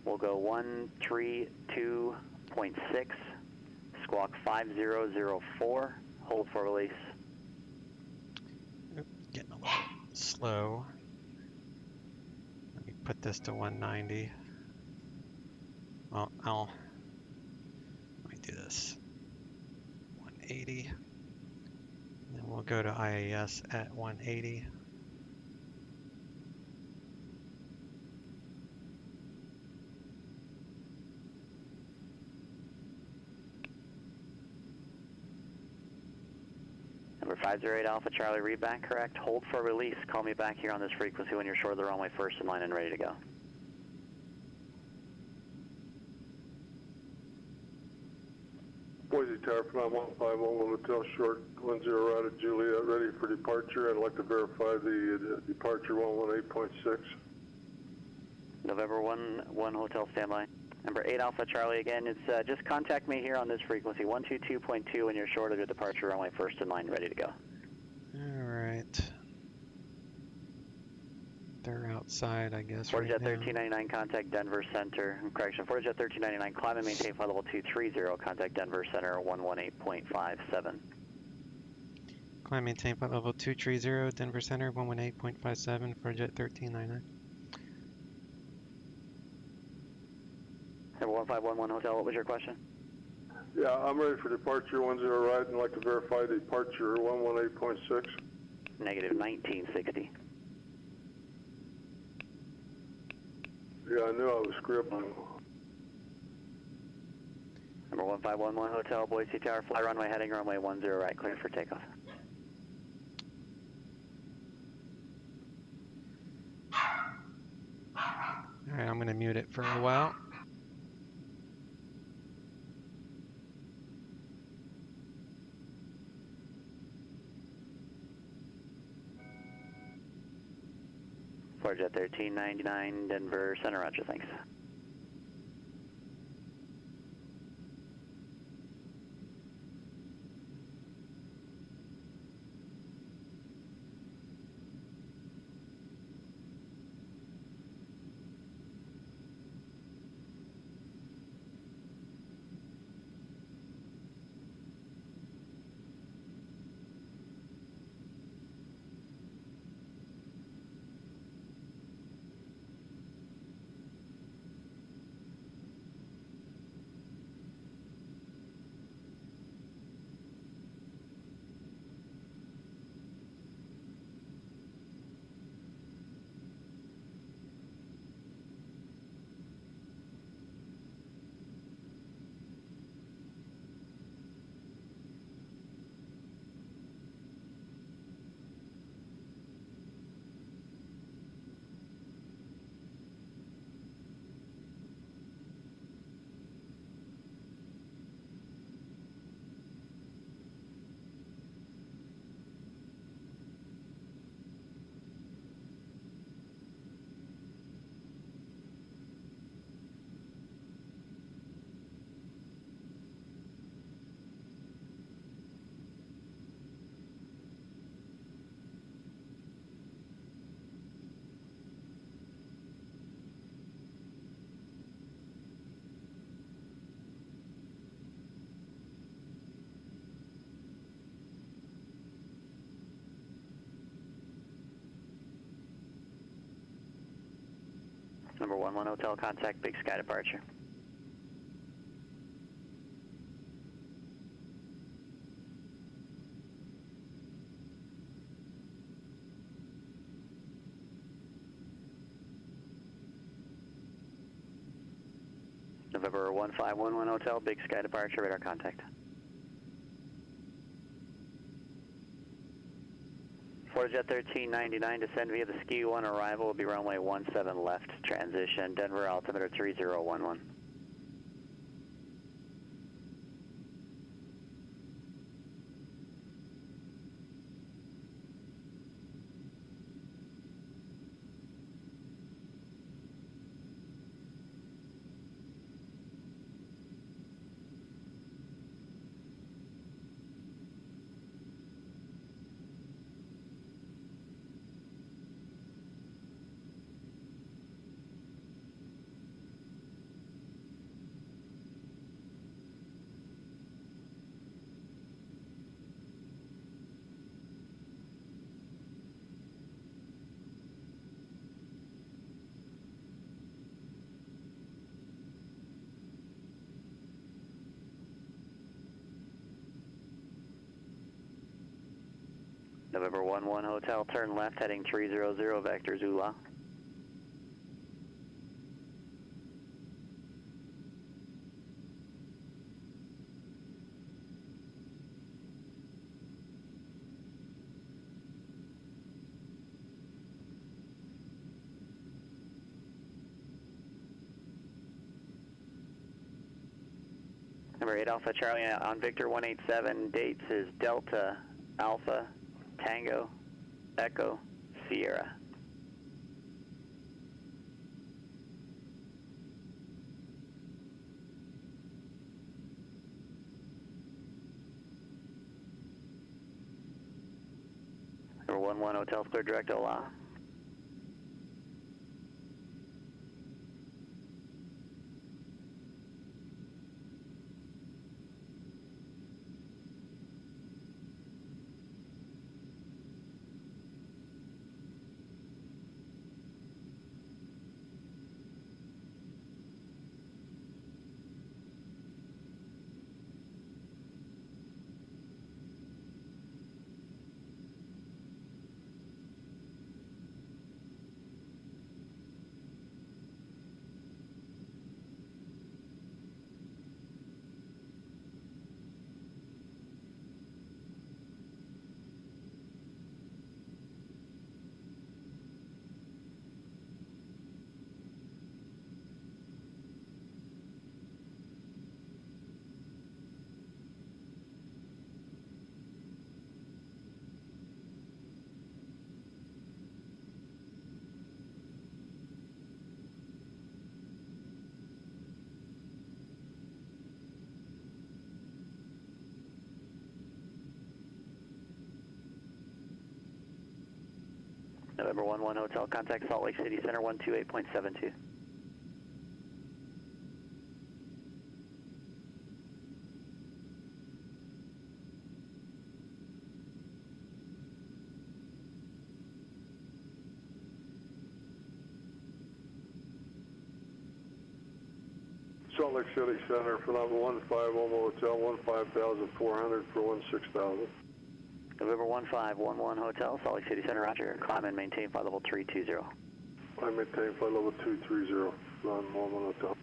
Speaker 12: We'll go 132.6, squawk 5004, hold for release.
Speaker 10: Oop, getting a little slow. Let me put this to 190. Well, let me do this. 180. And then we'll go to IAS at 180.
Speaker 12: Number 508 Alpha Charlie, read back correct. Hold for release. Call me back here on this frequency when you're short of the runway, first in line and ready to go.
Speaker 17: Boise Tower, Phnom 151, Hotel Short, 10 right at Juliet, ready for departure. I'd like to verify the departure 118.6.
Speaker 12: November 1 Hotel standby. Number 8 Alpha Charlie again, it's just contact me here on this frequency, 122.2 when you're short of your departure runway, first in line, ready to go.
Speaker 10: Alright. They're outside, I guess, right now.
Speaker 12: Fortijet 1399, contact Denver Center. Correction, Fortijet 1399, climb and maintain flight level 230, contact Denver Center 118.57.
Speaker 10: Climb, maintain flight level 230, Denver Center 118.57, Fortijet 1399.
Speaker 12: Number 1511 Hotel, what was your question?
Speaker 17: Yeah, I'm ready for departure 10 right and I'd like to verify departure 118.6.
Speaker 12: Negative 1960.
Speaker 17: Yeah, I knew I was scribbling.
Speaker 12: Number 1511 Hotel, Boise Tower, fly runway heading runway 10 right, clear for takeoff.
Speaker 10: Alright, I'm going to mute it for a while.
Speaker 12: Fortijet 1399, Denver Center, roger, thanks. Number 11 Hotel, contact Big Sky departure. November 1511 Hotel, Big Sky departure, radar contact. Jet 1399, descend via the Ski 1, arrival will be runway 17 left, transition, Denver altimeter 3011. November 11 Hotel, turn left, heading 300, vector Zula. Number 8 Alpha Charlie on Victor 187, dates is Delta Alpha Tango Echo Sierra. Number 11 Hotel clear direct Ola. November 11 Hotel, contact Salt Lake City Center 128.72.
Speaker 17: Salt Lake City Center for number 15 Hotel, 15,400 for 16,000.
Speaker 12: November 1511 Hotel, Salt Lake City Center, roger. Climb and maintain flight level 320.
Speaker 17: I maintain flight level 230, on 11 Hotel.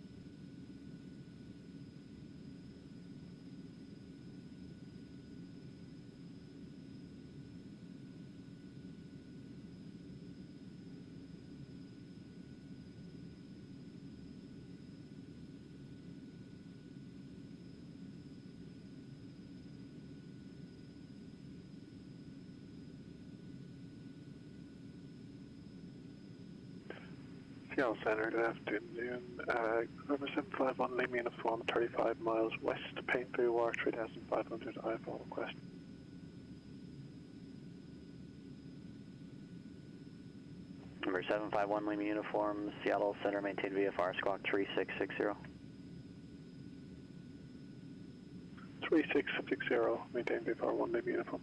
Speaker 18: Seattle Center, good afternoon. Number 751, Lima uniform, 35 miles west, paint blue war, 3,500, eyeball request.
Speaker 12: Number 751, Lima uniform, Seattle Center, maintain VFR, squawk 3660.
Speaker 18: 3660, maintain VFR 1 Lima uniform.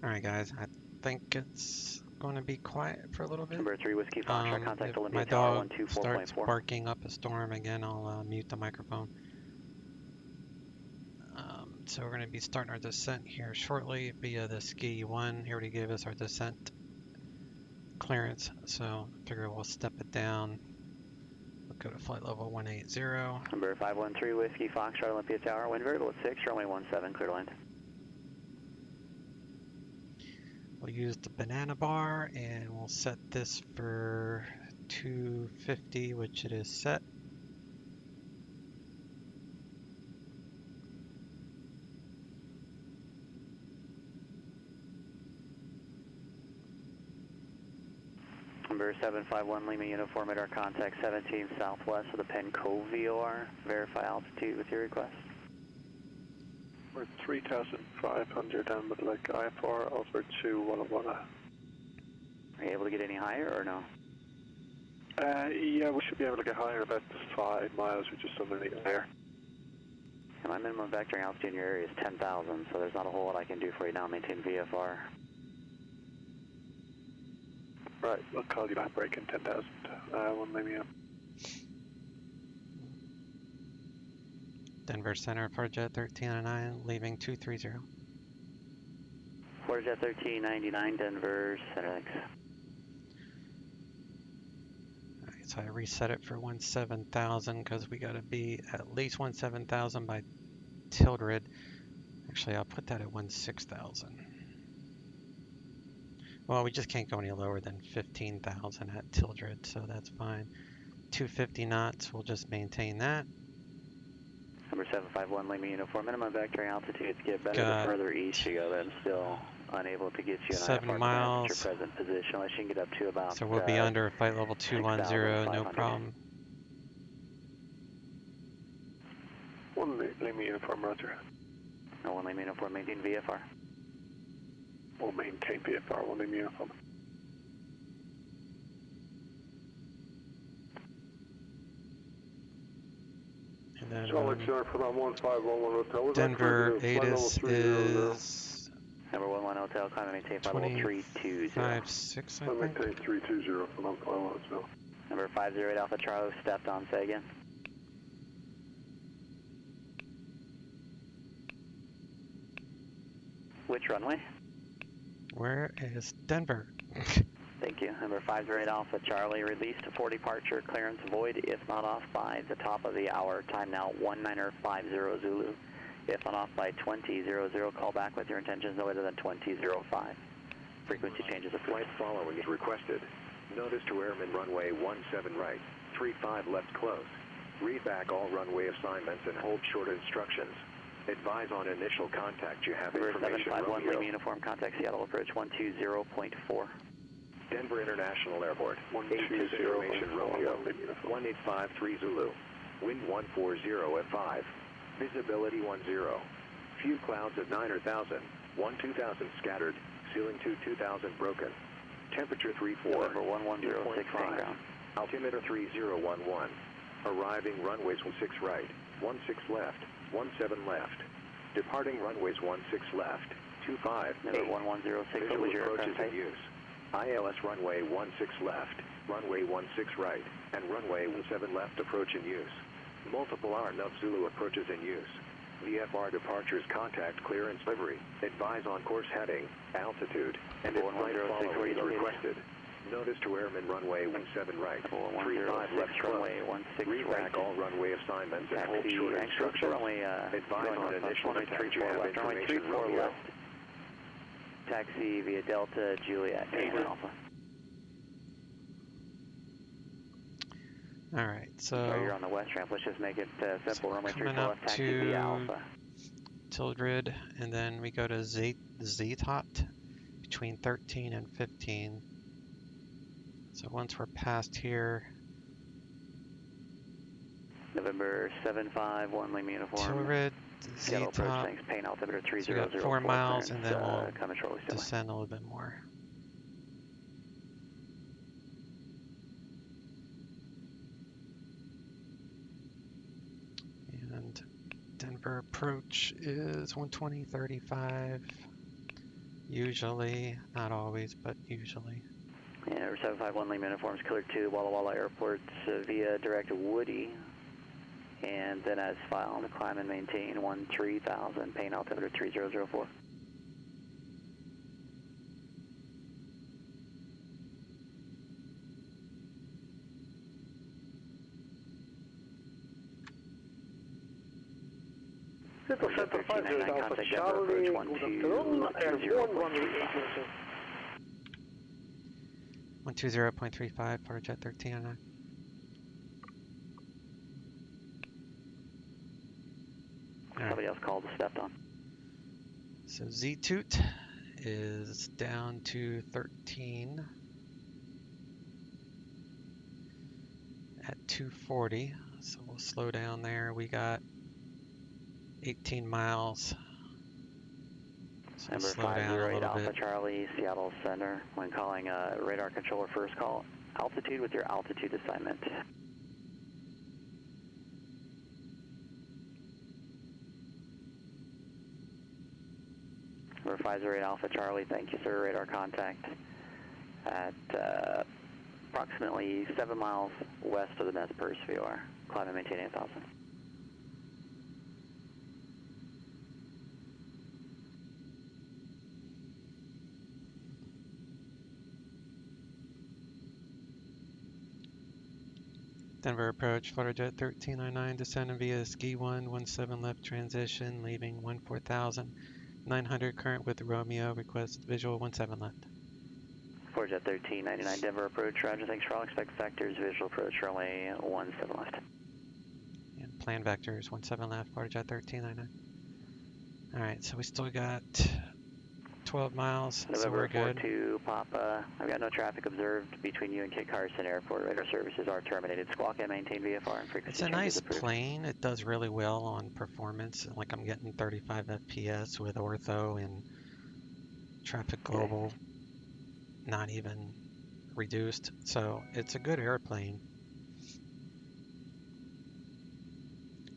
Speaker 10: Alright guys, I think it's going to be quiet for a little bit.
Speaker 12: Number 3 Whiskey Foxtrot, contact
Speaker 10: If
Speaker 12: Olympia
Speaker 10: my
Speaker 12: Tower
Speaker 10: dog
Speaker 12: 124.4.
Speaker 10: starts barking up a storm again, I'll mute the microphone. So we're going to be starting our descent here shortly via the Ski 1. He already gave us our descent clearance, so I figure we'll step it down. We'll go to flight level 180.
Speaker 12: Number 513 Whiskey Foxtrot, Olympia Tower, wind variable at 6, runway 17, clear to land.
Speaker 10: We'll use the banana bar and we'll set this for 250, which it is set.
Speaker 12: Number 751 Lima Uniform at our contact 17 southwest of the Pitkin-Co VOR. Verify altitude with your request.
Speaker 18: We're 3,500 and would like IFR over to Walla Walla.
Speaker 12: Are you able to get any higher or no?
Speaker 18: Yeah, we should be able to get higher, about 5 miles, which is somewhere in the air.
Speaker 12: And my minimum vectoring altitude in your area is 10,000, so there's not a whole lot I can do for you now. Maintain VFR.
Speaker 18: Right, we'll call you back, breaking 10,000. One Lima.
Speaker 10: Denver Center, Portjet 1399, leaving 230.
Speaker 12: Portjet 1399, Denver Center, thanks.
Speaker 10: Alright, so I reset it for 17,000 because we got to be at least 17,000 by Tilgrid. Actually, I'll put that at 16,000. Well, we just can't go any lower than 15,000 at Tilgrid, so that's fine. 250 knots, we'll just maintain that.
Speaker 12: Number 751 Lima Uniform, minimum vectoring altitude to get better the further east you go, then still unable to get you an
Speaker 10: 7 miles.
Speaker 12: at your present position unless you can get up to about
Speaker 10: So we'll be under flight level 210, no problem.
Speaker 18: 1 Lima Uniform, roger.
Speaker 12: No, 1 Lima Uniform, maintain VFR.
Speaker 18: We'll maintain VFR, 1 Lima Uniform.
Speaker 10: And then
Speaker 17: Charlie Center for that 1511 hotel.
Speaker 10: Denver ATIS is
Speaker 12: number 11 hotel, climb and maintain flight level 320.
Speaker 10: 5-6, I think.
Speaker 17: Maintain 320 for that 1511 hotel.
Speaker 12: Number 508 Alpha Charlie, stepped on, say again. Which runway?
Speaker 10: Where is Denver?
Speaker 12: Thank you. Number 508 Alpha Charlie, release to 4 departure, clearance void if not off by the top of the hour. Time now 1950 Zulu. If not off by 2000, call back with your intentions no later than 2005. Frequency changes approved.
Speaker 19: Flight following is requested. Notice to airman runway 17 right, 35 left close. Read back all runway assignments and hold short instructions. Advise on initial contact you have
Speaker 12: Number
Speaker 19: information
Speaker 12: 751
Speaker 19: Romeo.
Speaker 12: Lima Uniform, contact Seattle approach 120.4.
Speaker 19: Denver International Airport, 120 information Romeo, 1853 Zulu. Wind 140 at 5. Visibility 10. Few clouds at 9 or 1,000. 2000 scattered. Ceiling 2000 broken. Temperature 34.
Speaker 12: Number 1106 ground.
Speaker 19: Altimeter 3011. Arriving runways 16 right, 16 left, 17 left. Departing runways 16 left, 25.
Speaker 12: Number 1106, what was your
Speaker 19: approaches
Speaker 12: aircraft
Speaker 19: in use. ILS runway 16 left, runway 16 right, and runway 17 left approach in use. Multiple RNUF Zulu approaches in use. VFR departures contact clearance livery. Advise on course heading, altitude, and if flight following is requested. Notice to airman runway 17 right, 35 left runway 16 read back all runway assignments and hold short instructions. Advise on initial contact you have information Romeo.
Speaker 12: Taxi via Delta Juliet, Alpha.
Speaker 10: Alright, so
Speaker 12: you're on the west ramp. Let's just make it simple. Runway 34
Speaker 10: coming up
Speaker 12: left, taxi via Alpha.
Speaker 10: Tilgrid, and then we go to Zetot between 13 and 15. So once we're past here,
Speaker 12: November 751 Lima Uniform.
Speaker 10: Tilgrid, Zetot,
Speaker 12: Pain altimeter 3004.
Speaker 10: so we got 4 miles, and then we'll descend a little bit more. And Denver approach is 120.35. Usually, not always, but usually.
Speaker 12: And over 751 Lima uniforms, clear to Walla Walla Airport via direct Woody. And then as filed, climb and maintain 13,000, paying altimeter 3004.
Speaker 14: Little Center 50 Alpha Charlie, good afternoon, and 1 runway 8.
Speaker 10: 120.35, Parjet 1309.
Speaker 12: Somebody else called, stepped on.
Speaker 10: So Z-Toot is down to 13 at 240. So we'll slow down there. We got 18 miles. So
Speaker 12: Number
Speaker 10: slow down a
Speaker 12: 508
Speaker 10: little
Speaker 12: Alpha
Speaker 10: bit.
Speaker 12: Charlie, Seattle Center. When calling radar controller first call, altitude with your altitude assignment. Number 508 Alpha Charlie, thank you sir, radar contact at approximately 7 miles west of the Nez Perce VOR. Climb and maintain 8,000.
Speaker 10: Denver approach, Flutterjet 1309, descending via ski 117 left transition, leaving 14,900 current with Romeo, request visual 17 left.
Speaker 12: Flutterjet 1399, Denver approach, roger, thanks for all, expect factors, visual approach, runway 17 left.
Speaker 10: And plan vectors 17 left, Flutterjet 1399. Alright, so we still got 12 miles, so we're good.
Speaker 12: November 4-2 Papa, I've got no traffic observed between you and Kit Carson Airport. Radar services are terminated. Squawk and maintain VFR and frequency.
Speaker 10: It's a nice plane. It does really well on performance. Like I'm getting 35 FPS with ortho and traffic global, not even reduced. So it's a good airplane.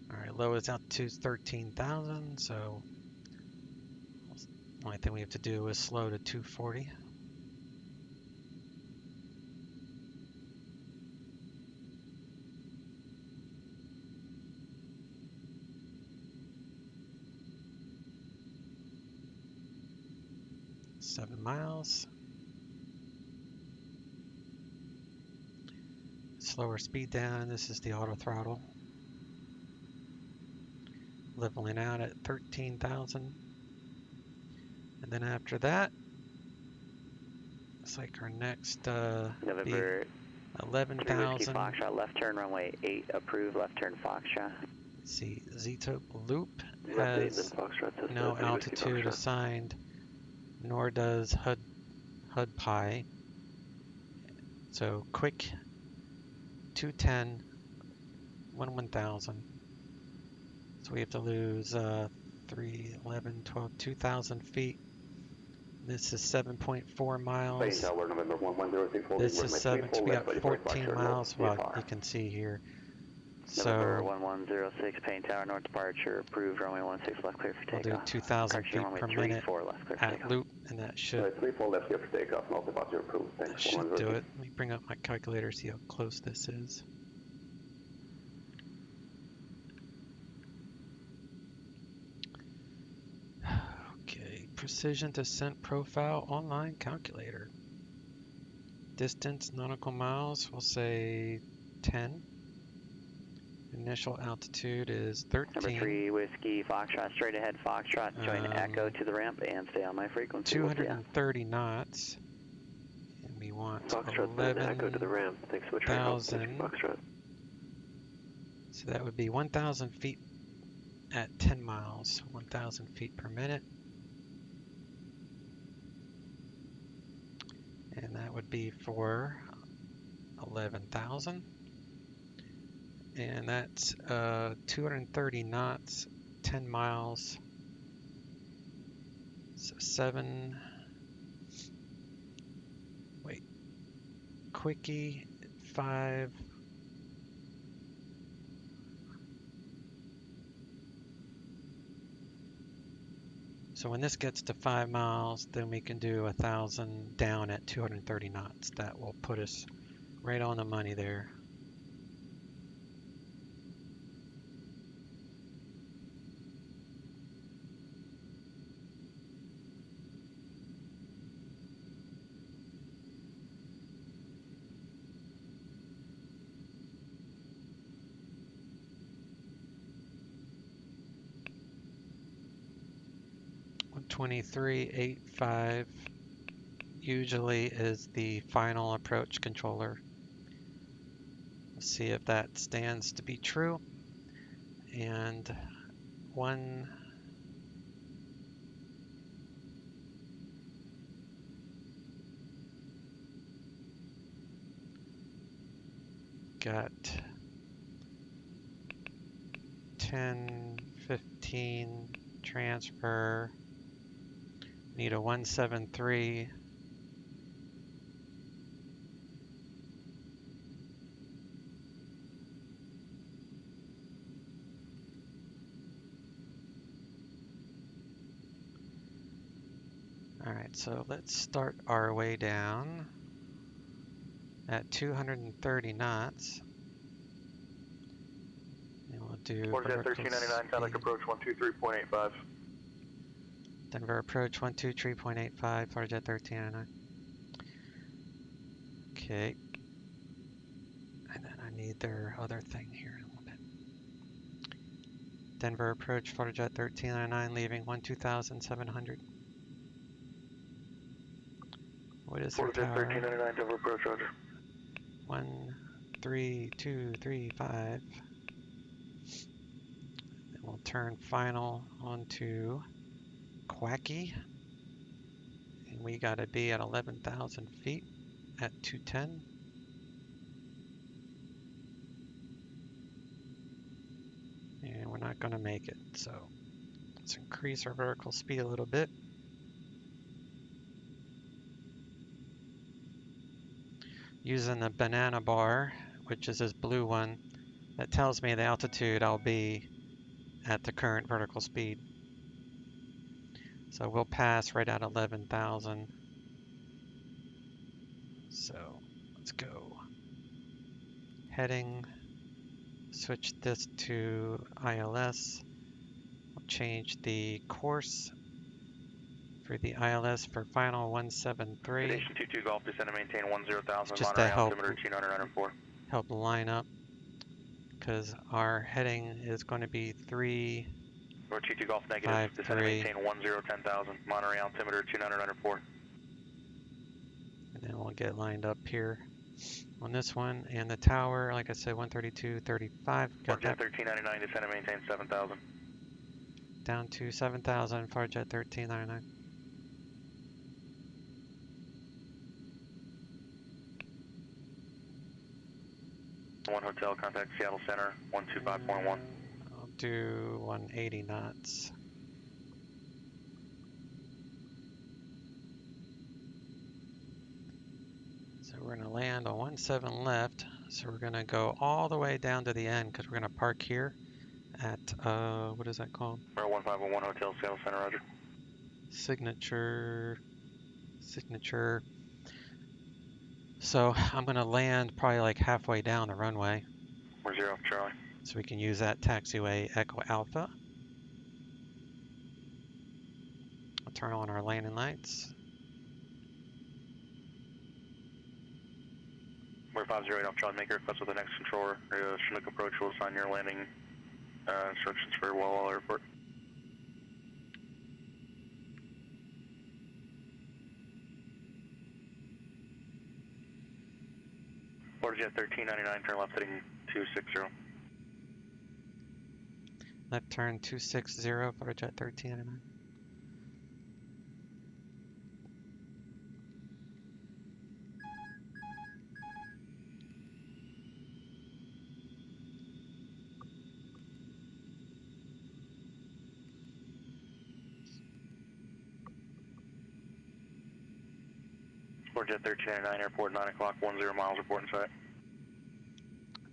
Speaker 10: All right, lowest altitude is 13,000. So the only thing we have to do is slow to 240. Seven miles. Slower speed down. This is the auto throttle. Leveling out at 13,000. And then after that, it's like our next
Speaker 12: November
Speaker 10: 11,000.
Speaker 12: Foxtrot, left turn runway 8, approved left turn Foxtrot.
Speaker 10: Let's see, Z-Tope Loop has no altitude assigned, nor does HUD Pi. So quick 210, 1000. So we have to lose 3, 11, 12, 2,000 feet. This is 7.4 miles. This is 7. We got 14 miles. Well, you can see here.
Speaker 12: November 1106, Payne Tower, north departure, approved, runway 16 left, clear for takeoff.
Speaker 10: We'll do 2,000 feet per minute at loop, and that should, that should do it. Let me bring up my calculator, see how close this is. Okay, precision descent profile online calculator. Distance, nautical miles, we'll say 10. Initial altitude is 13.
Speaker 12: Number 3, Whiskey, Foxtrot, straight ahead, Foxtrot, join Echo to the ramp and stay on my frequency.
Speaker 10: 230 knots. And we want
Speaker 15: Foxtrot, 11,000. Echo to the ramp. Thanks so much for your help. Foxtrot.
Speaker 10: So that would be 1,000 feet at 10 miles, 1,000 feet per minute. And that would be for 11,000. And that's 230 knots, 10 miles. So 7. Wait. Quickie 5. So when this gets to 5 miles, then we can do 1,000 down at 230 knots. That will put us right on the money there. .2385 usually is the final approach controller. Let's see if that stands to be true. And one got 10, 15 transfer. Need a 173. All right, so let's start our way down at 230 knots. And we'll do
Speaker 4: Jet 1399, contact approach 123.85.
Speaker 10: Denver approach 123.85, PilotEdge 1399. Okay. And then I need their other thing here in a little bit. Denver approach, PilotEdge 1399, leaving 12,700. What is their tower?
Speaker 4: 1399, Denver approach, roger.
Speaker 10: 13235. Then we'll turn final onto Quacky. And we gotta be at 11,000 feet at 210. And we're not gonna make it, so let's increase our vertical speed a little bit. Using the banana bar, which is this blue one, that tells me the altitude I'll be at the current vertical speed. So we'll pass right at 11,000. So let's go. Heading, switch this to ILS. We'll change the course for the ILS for final 173.
Speaker 4: Station 22 Golf, descend and maintain 10,000,
Speaker 10: just to help,
Speaker 4: help
Speaker 10: line up, because our heading is going to be 3.
Speaker 4: Or 22 Golf negative, descend and maintain 10,000, Monterey altimeter 2904.
Speaker 10: And then we'll get lined up here on this one, and the tower, like I said, 132.35. Got
Speaker 4: Jet 1399, descend and maintain 7,000.
Speaker 10: Down to 7,000, Jet 1399.
Speaker 4: One hotel, contact Seattle Center, 125.1.
Speaker 10: I'll do 180 knots. So we're going to land on 17 left. So we're going to go all the way down to the end because we're going to park here at, what is that called?
Speaker 4: 1501 Hotel, Seattle Center, roger.
Speaker 10: Signature. So I'm going to land probably like halfway down the runway.
Speaker 4: We're 0 Charlie.
Speaker 10: So we can use that taxiway Echo Alpha. I'll turn on our landing lights.
Speaker 4: We're 508 off Charlie, make your request with the next controller. Chinook approach will assign your landing instructions for Walla Airport. Jet 1399, turn left heading 260.
Speaker 10: Left turn 260, Jet 1399.
Speaker 4: Jet 1399, airport 9 o'clock, 10 miles, report in sight.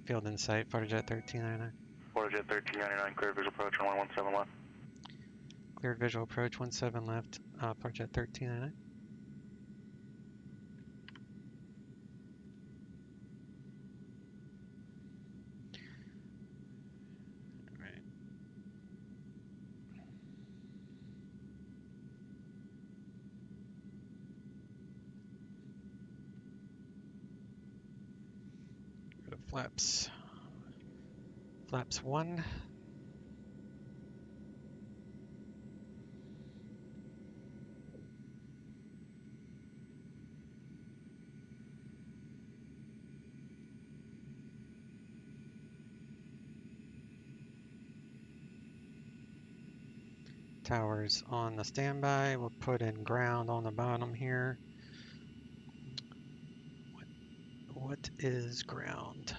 Speaker 10: Field in sight, Jet 1399.
Speaker 4: Jet 1399, clear visual approach on 117 left.
Speaker 10: Cleared visual approach, 17 left, approach at 1399. Alright. Go to flaps. Flaps 1. Towers on the standby. We'll put in ground on the bottom here. What is ground?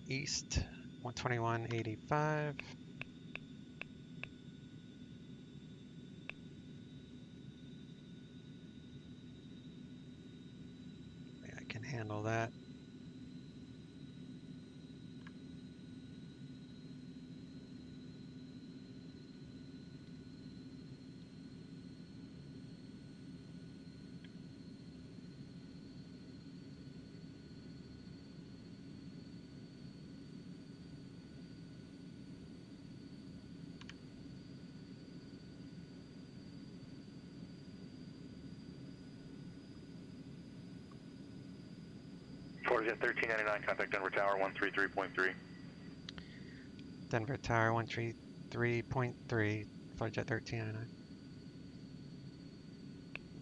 Speaker 10: East 121.85. I can handle that.
Speaker 4: Jet 1399, contact Denver Tower 133.3.
Speaker 10: Denver Tower 133.3, Flight Jet 1399.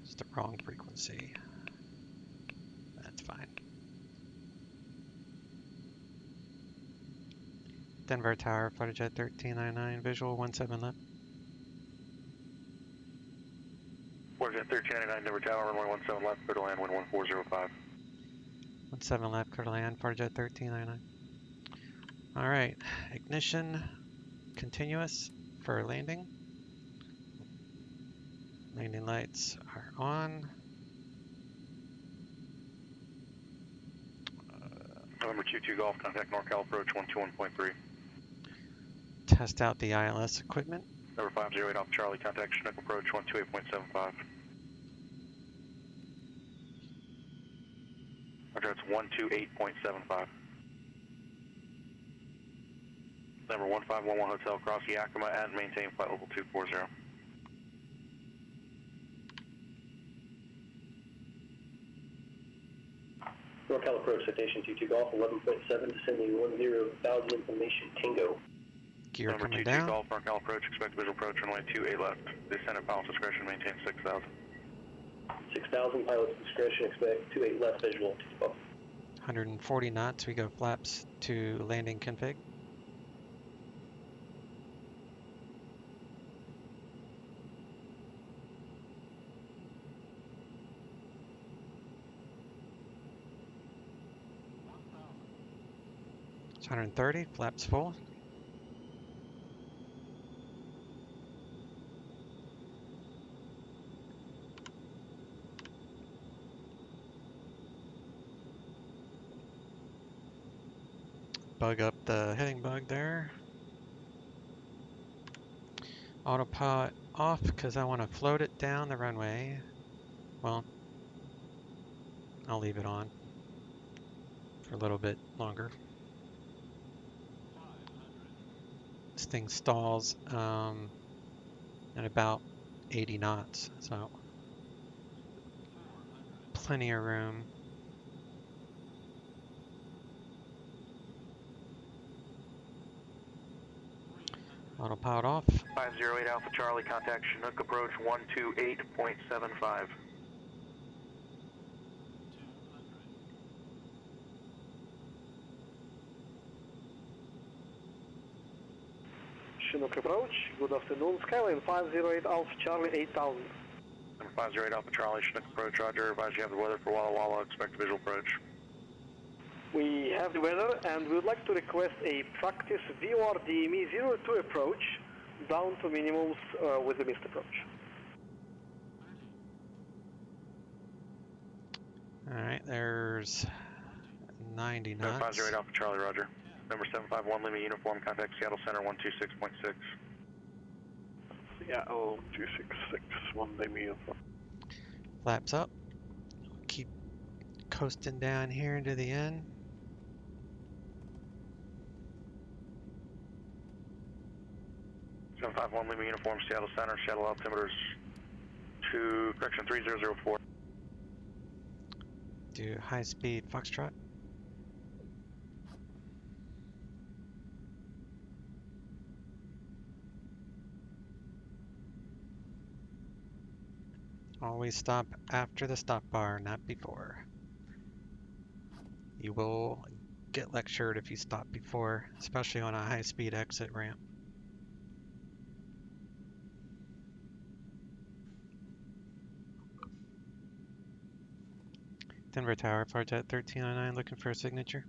Speaker 10: It's the wrong frequency. That's fine. Denver Tower, Flight Jet 1399, visual 17 left.
Speaker 4: Jet 1399, Denver Tower, runway 17 left, clear to land, wind 1405.
Speaker 10: 17 left, clear to land, Flight Jet 1399. Alright, ignition continuous for landing. Landing lights are on.
Speaker 4: November 22 Golf, contact NorCal approach 121.3.
Speaker 10: Test out the ILS equipment.
Speaker 4: Number 508 Alpha Charlie, contact Chinook approach 128.75. Roger, it's 128.75. Number 1511 Hotel, cross Yakima and maintain flight level 240.
Speaker 20: NorCal approach, citation 22 Golf, 11.7, descending 10,000 information, Tango.
Speaker 10: Gear
Speaker 4: Number
Speaker 10: coming
Speaker 4: 22
Speaker 10: down.
Speaker 4: Golf, NorCal approach, expect visual approach, runway 28 left. Descend at pilot's discretion, maintain 6,000.
Speaker 20: 6,000, pilot's discretion, expect 28 left, visual, 12.
Speaker 10: 140 knots, we go flaps to landing config. It's 130, flaps full. Bug up the heading bug there. Autopilot off because I want to float it down the runway. Well, I'll leave it on for a little bit longer. This thing stalls at about 80 knots, so plenty of room. Autopilot off.
Speaker 4: 508 Alpha Charlie, contact Chinook approach 128.75.
Speaker 14: Chinook approach, good afternoon, Skyline 508 Alpha Charlie 8000.
Speaker 4: Number 508 Alpha Charlie, Chinook approach, roger, advise you have the weather for Walla Walla, expect visual approach.
Speaker 14: We have the weather and we would like to request a practice VOR DME 02 approach
Speaker 20: down to minimums with the missed approach.
Speaker 10: Alright, there's 90 knots.
Speaker 4: 750 Alpha Charlie, roger. Number 751 Lima Uniform, contact Seattle Center 126.6.
Speaker 18: Seattle 266, 1 Lima Uniform.
Speaker 10: Flaps up. Keep coasting down here into the end.
Speaker 4: Seven five one Lima Uniform, Seattle Center, shuttle altimeters 3004.
Speaker 10: Do high speed Foxtrot. Always stop after the stop bar, not before. You will get lectured if you stop before, especially on a high speed exit ramp. Denver Tower, Farjet 1309, looking for a signature.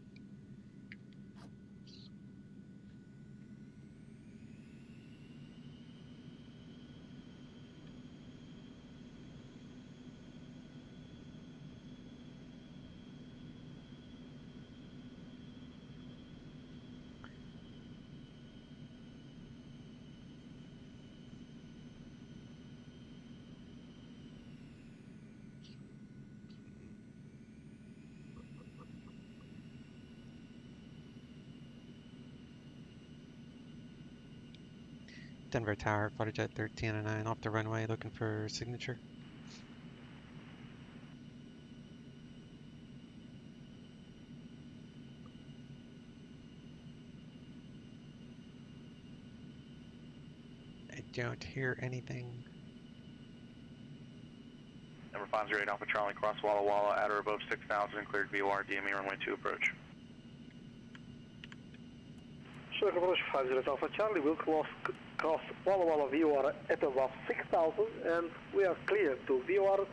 Speaker 10: Denver Tower, Farjet 1309, off the runway, looking for signature. I don't hear anything.
Speaker 4: Number 508 Alpha Charlie, cross Walla Walla, at or above 6,000, cleared VOR, DME runway 2 approach.
Speaker 20: Sure, approach 508 Alpha Charlie will cross Walla Walla VOR at above 6,000 and we are clear to VOR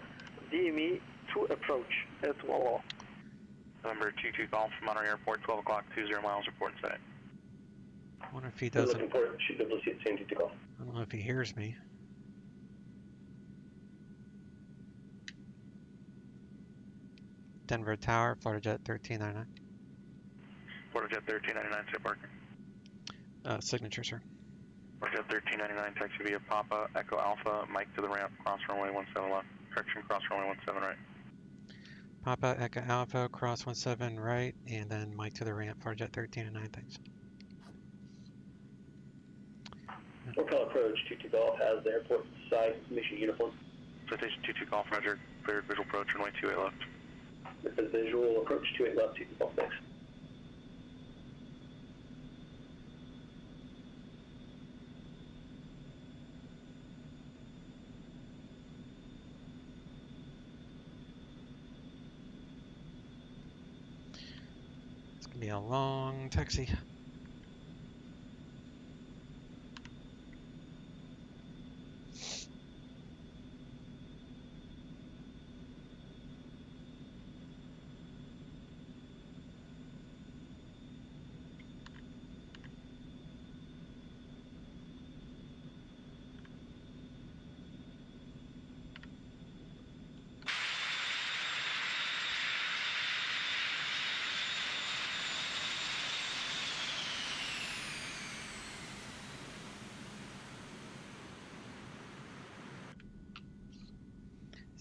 Speaker 20: DME to approach at Walla Walla.
Speaker 4: Number 22 Golf from Monterey Airport, 12 o'clock, 20 miles, report set.
Speaker 10: I wonder if he doesn't.
Speaker 20: Looking for GWC at same to Golf.
Speaker 10: I don't know if he hears me. Denver Tower, Flutterjet 1399.
Speaker 4: Flutterjet 1399, sit parking.
Speaker 10: Signature, sir.
Speaker 4: Flutterjet 1399, taxi via Papa, Echo Alpha, Mike to the ramp, cross runway 17 left. Correction, cross runway 17 right.
Speaker 10: Papa, Echo Alpha, cross 17 right, and then Mike to the ramp, Flutterjet 1399, thanks.
Speaker 20: Hotel approach 22 Golf has the airport side mission uniform.
Speaker 4: Citation 22 Golf, roger. Cleared visual approach, runway 28 left.
Speaker 20: This is visual approach 28 left, 22 Golf, thanks.
Speaker 10: It's gonna be a long taxi.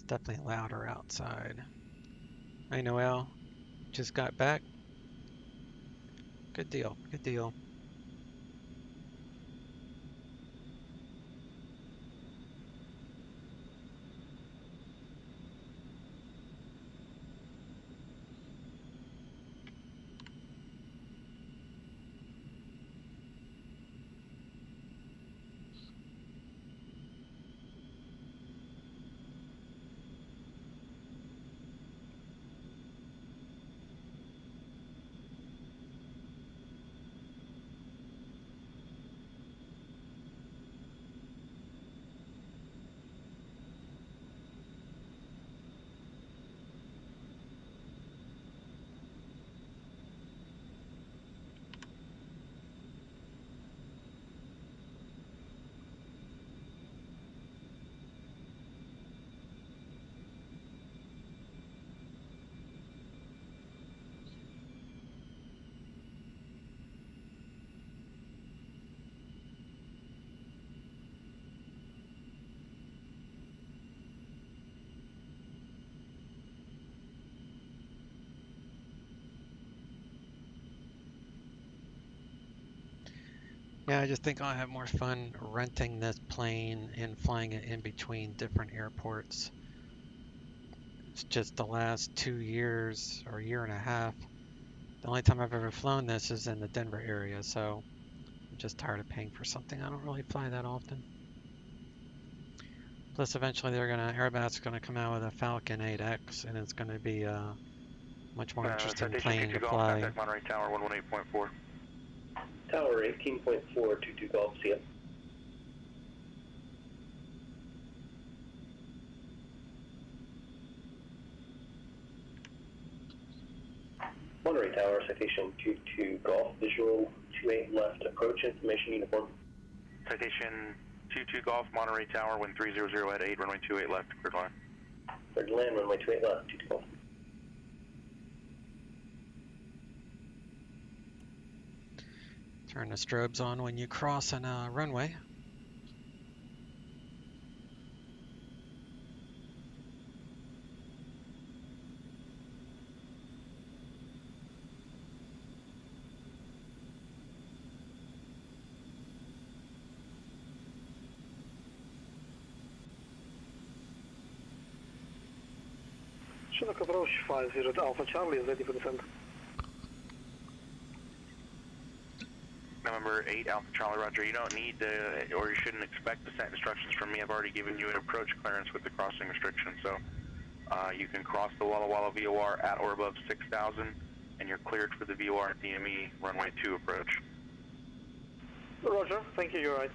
Speaker 10: Definitely louder outside. Hey Noel, just got back. Good deal, good deal. Yeah, I just think I'll have more fun renting this plane and flying it in between different airports. It's just the last 2 years or year and a half. The only time I've ever flown this is in the Denver area, so I'm just tired of paying for something I don't really fly that often. Plus, eventually Airbus gonna come out with a Falcon 8X, and it's gonna be a much more interesting plane to fly.
Speaker 4: Contact Monterey Tower 118.4.
Speaker 15: Tower 18.4, 22 Golf, see ya. Monterey Tower, citation 22 Golf, visual 28 left, approach information uniform.
Speaker 4: Citation 22 Golf, Monterey Tower, wind 300 at 8, runway 28 left, cleared line.
Speaker 15: Cleared to land, runway 28 left, 22 Golf.
Speaker 10: Turn the strobes on when you cross on a runway.
Speaker 20: Chinook approach 50 Alpha Charlie is ready for descent.
Speaker 4: November 8 Alpha Charlie, Roger. You don't need to, or you shouldn't expect descent instructions from me. I've already given you an approach clearance with the crossing restriction, so you can cross the Walla Walla VOR at or above 6,000, and you're cleared for the VOR DME runway 2 approach.
Speaker 20: Roger, thank you, you're right.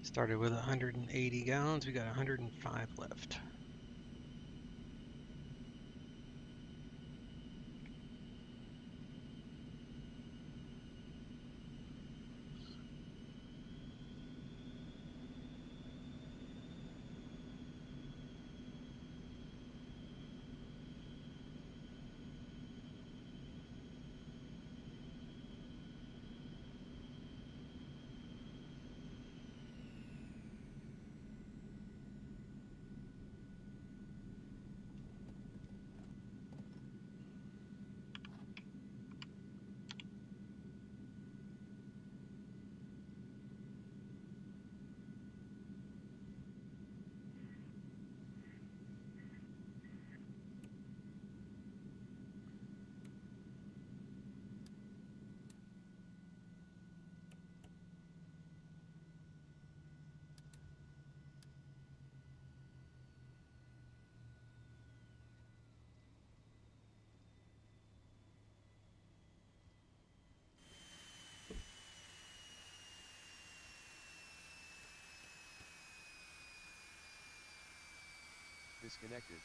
Speaker 10: Started with 180 gallons, we got 105 left.
Speaker 9: Disconnected.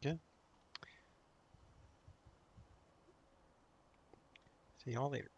Speaker 10: Good. See y'all later.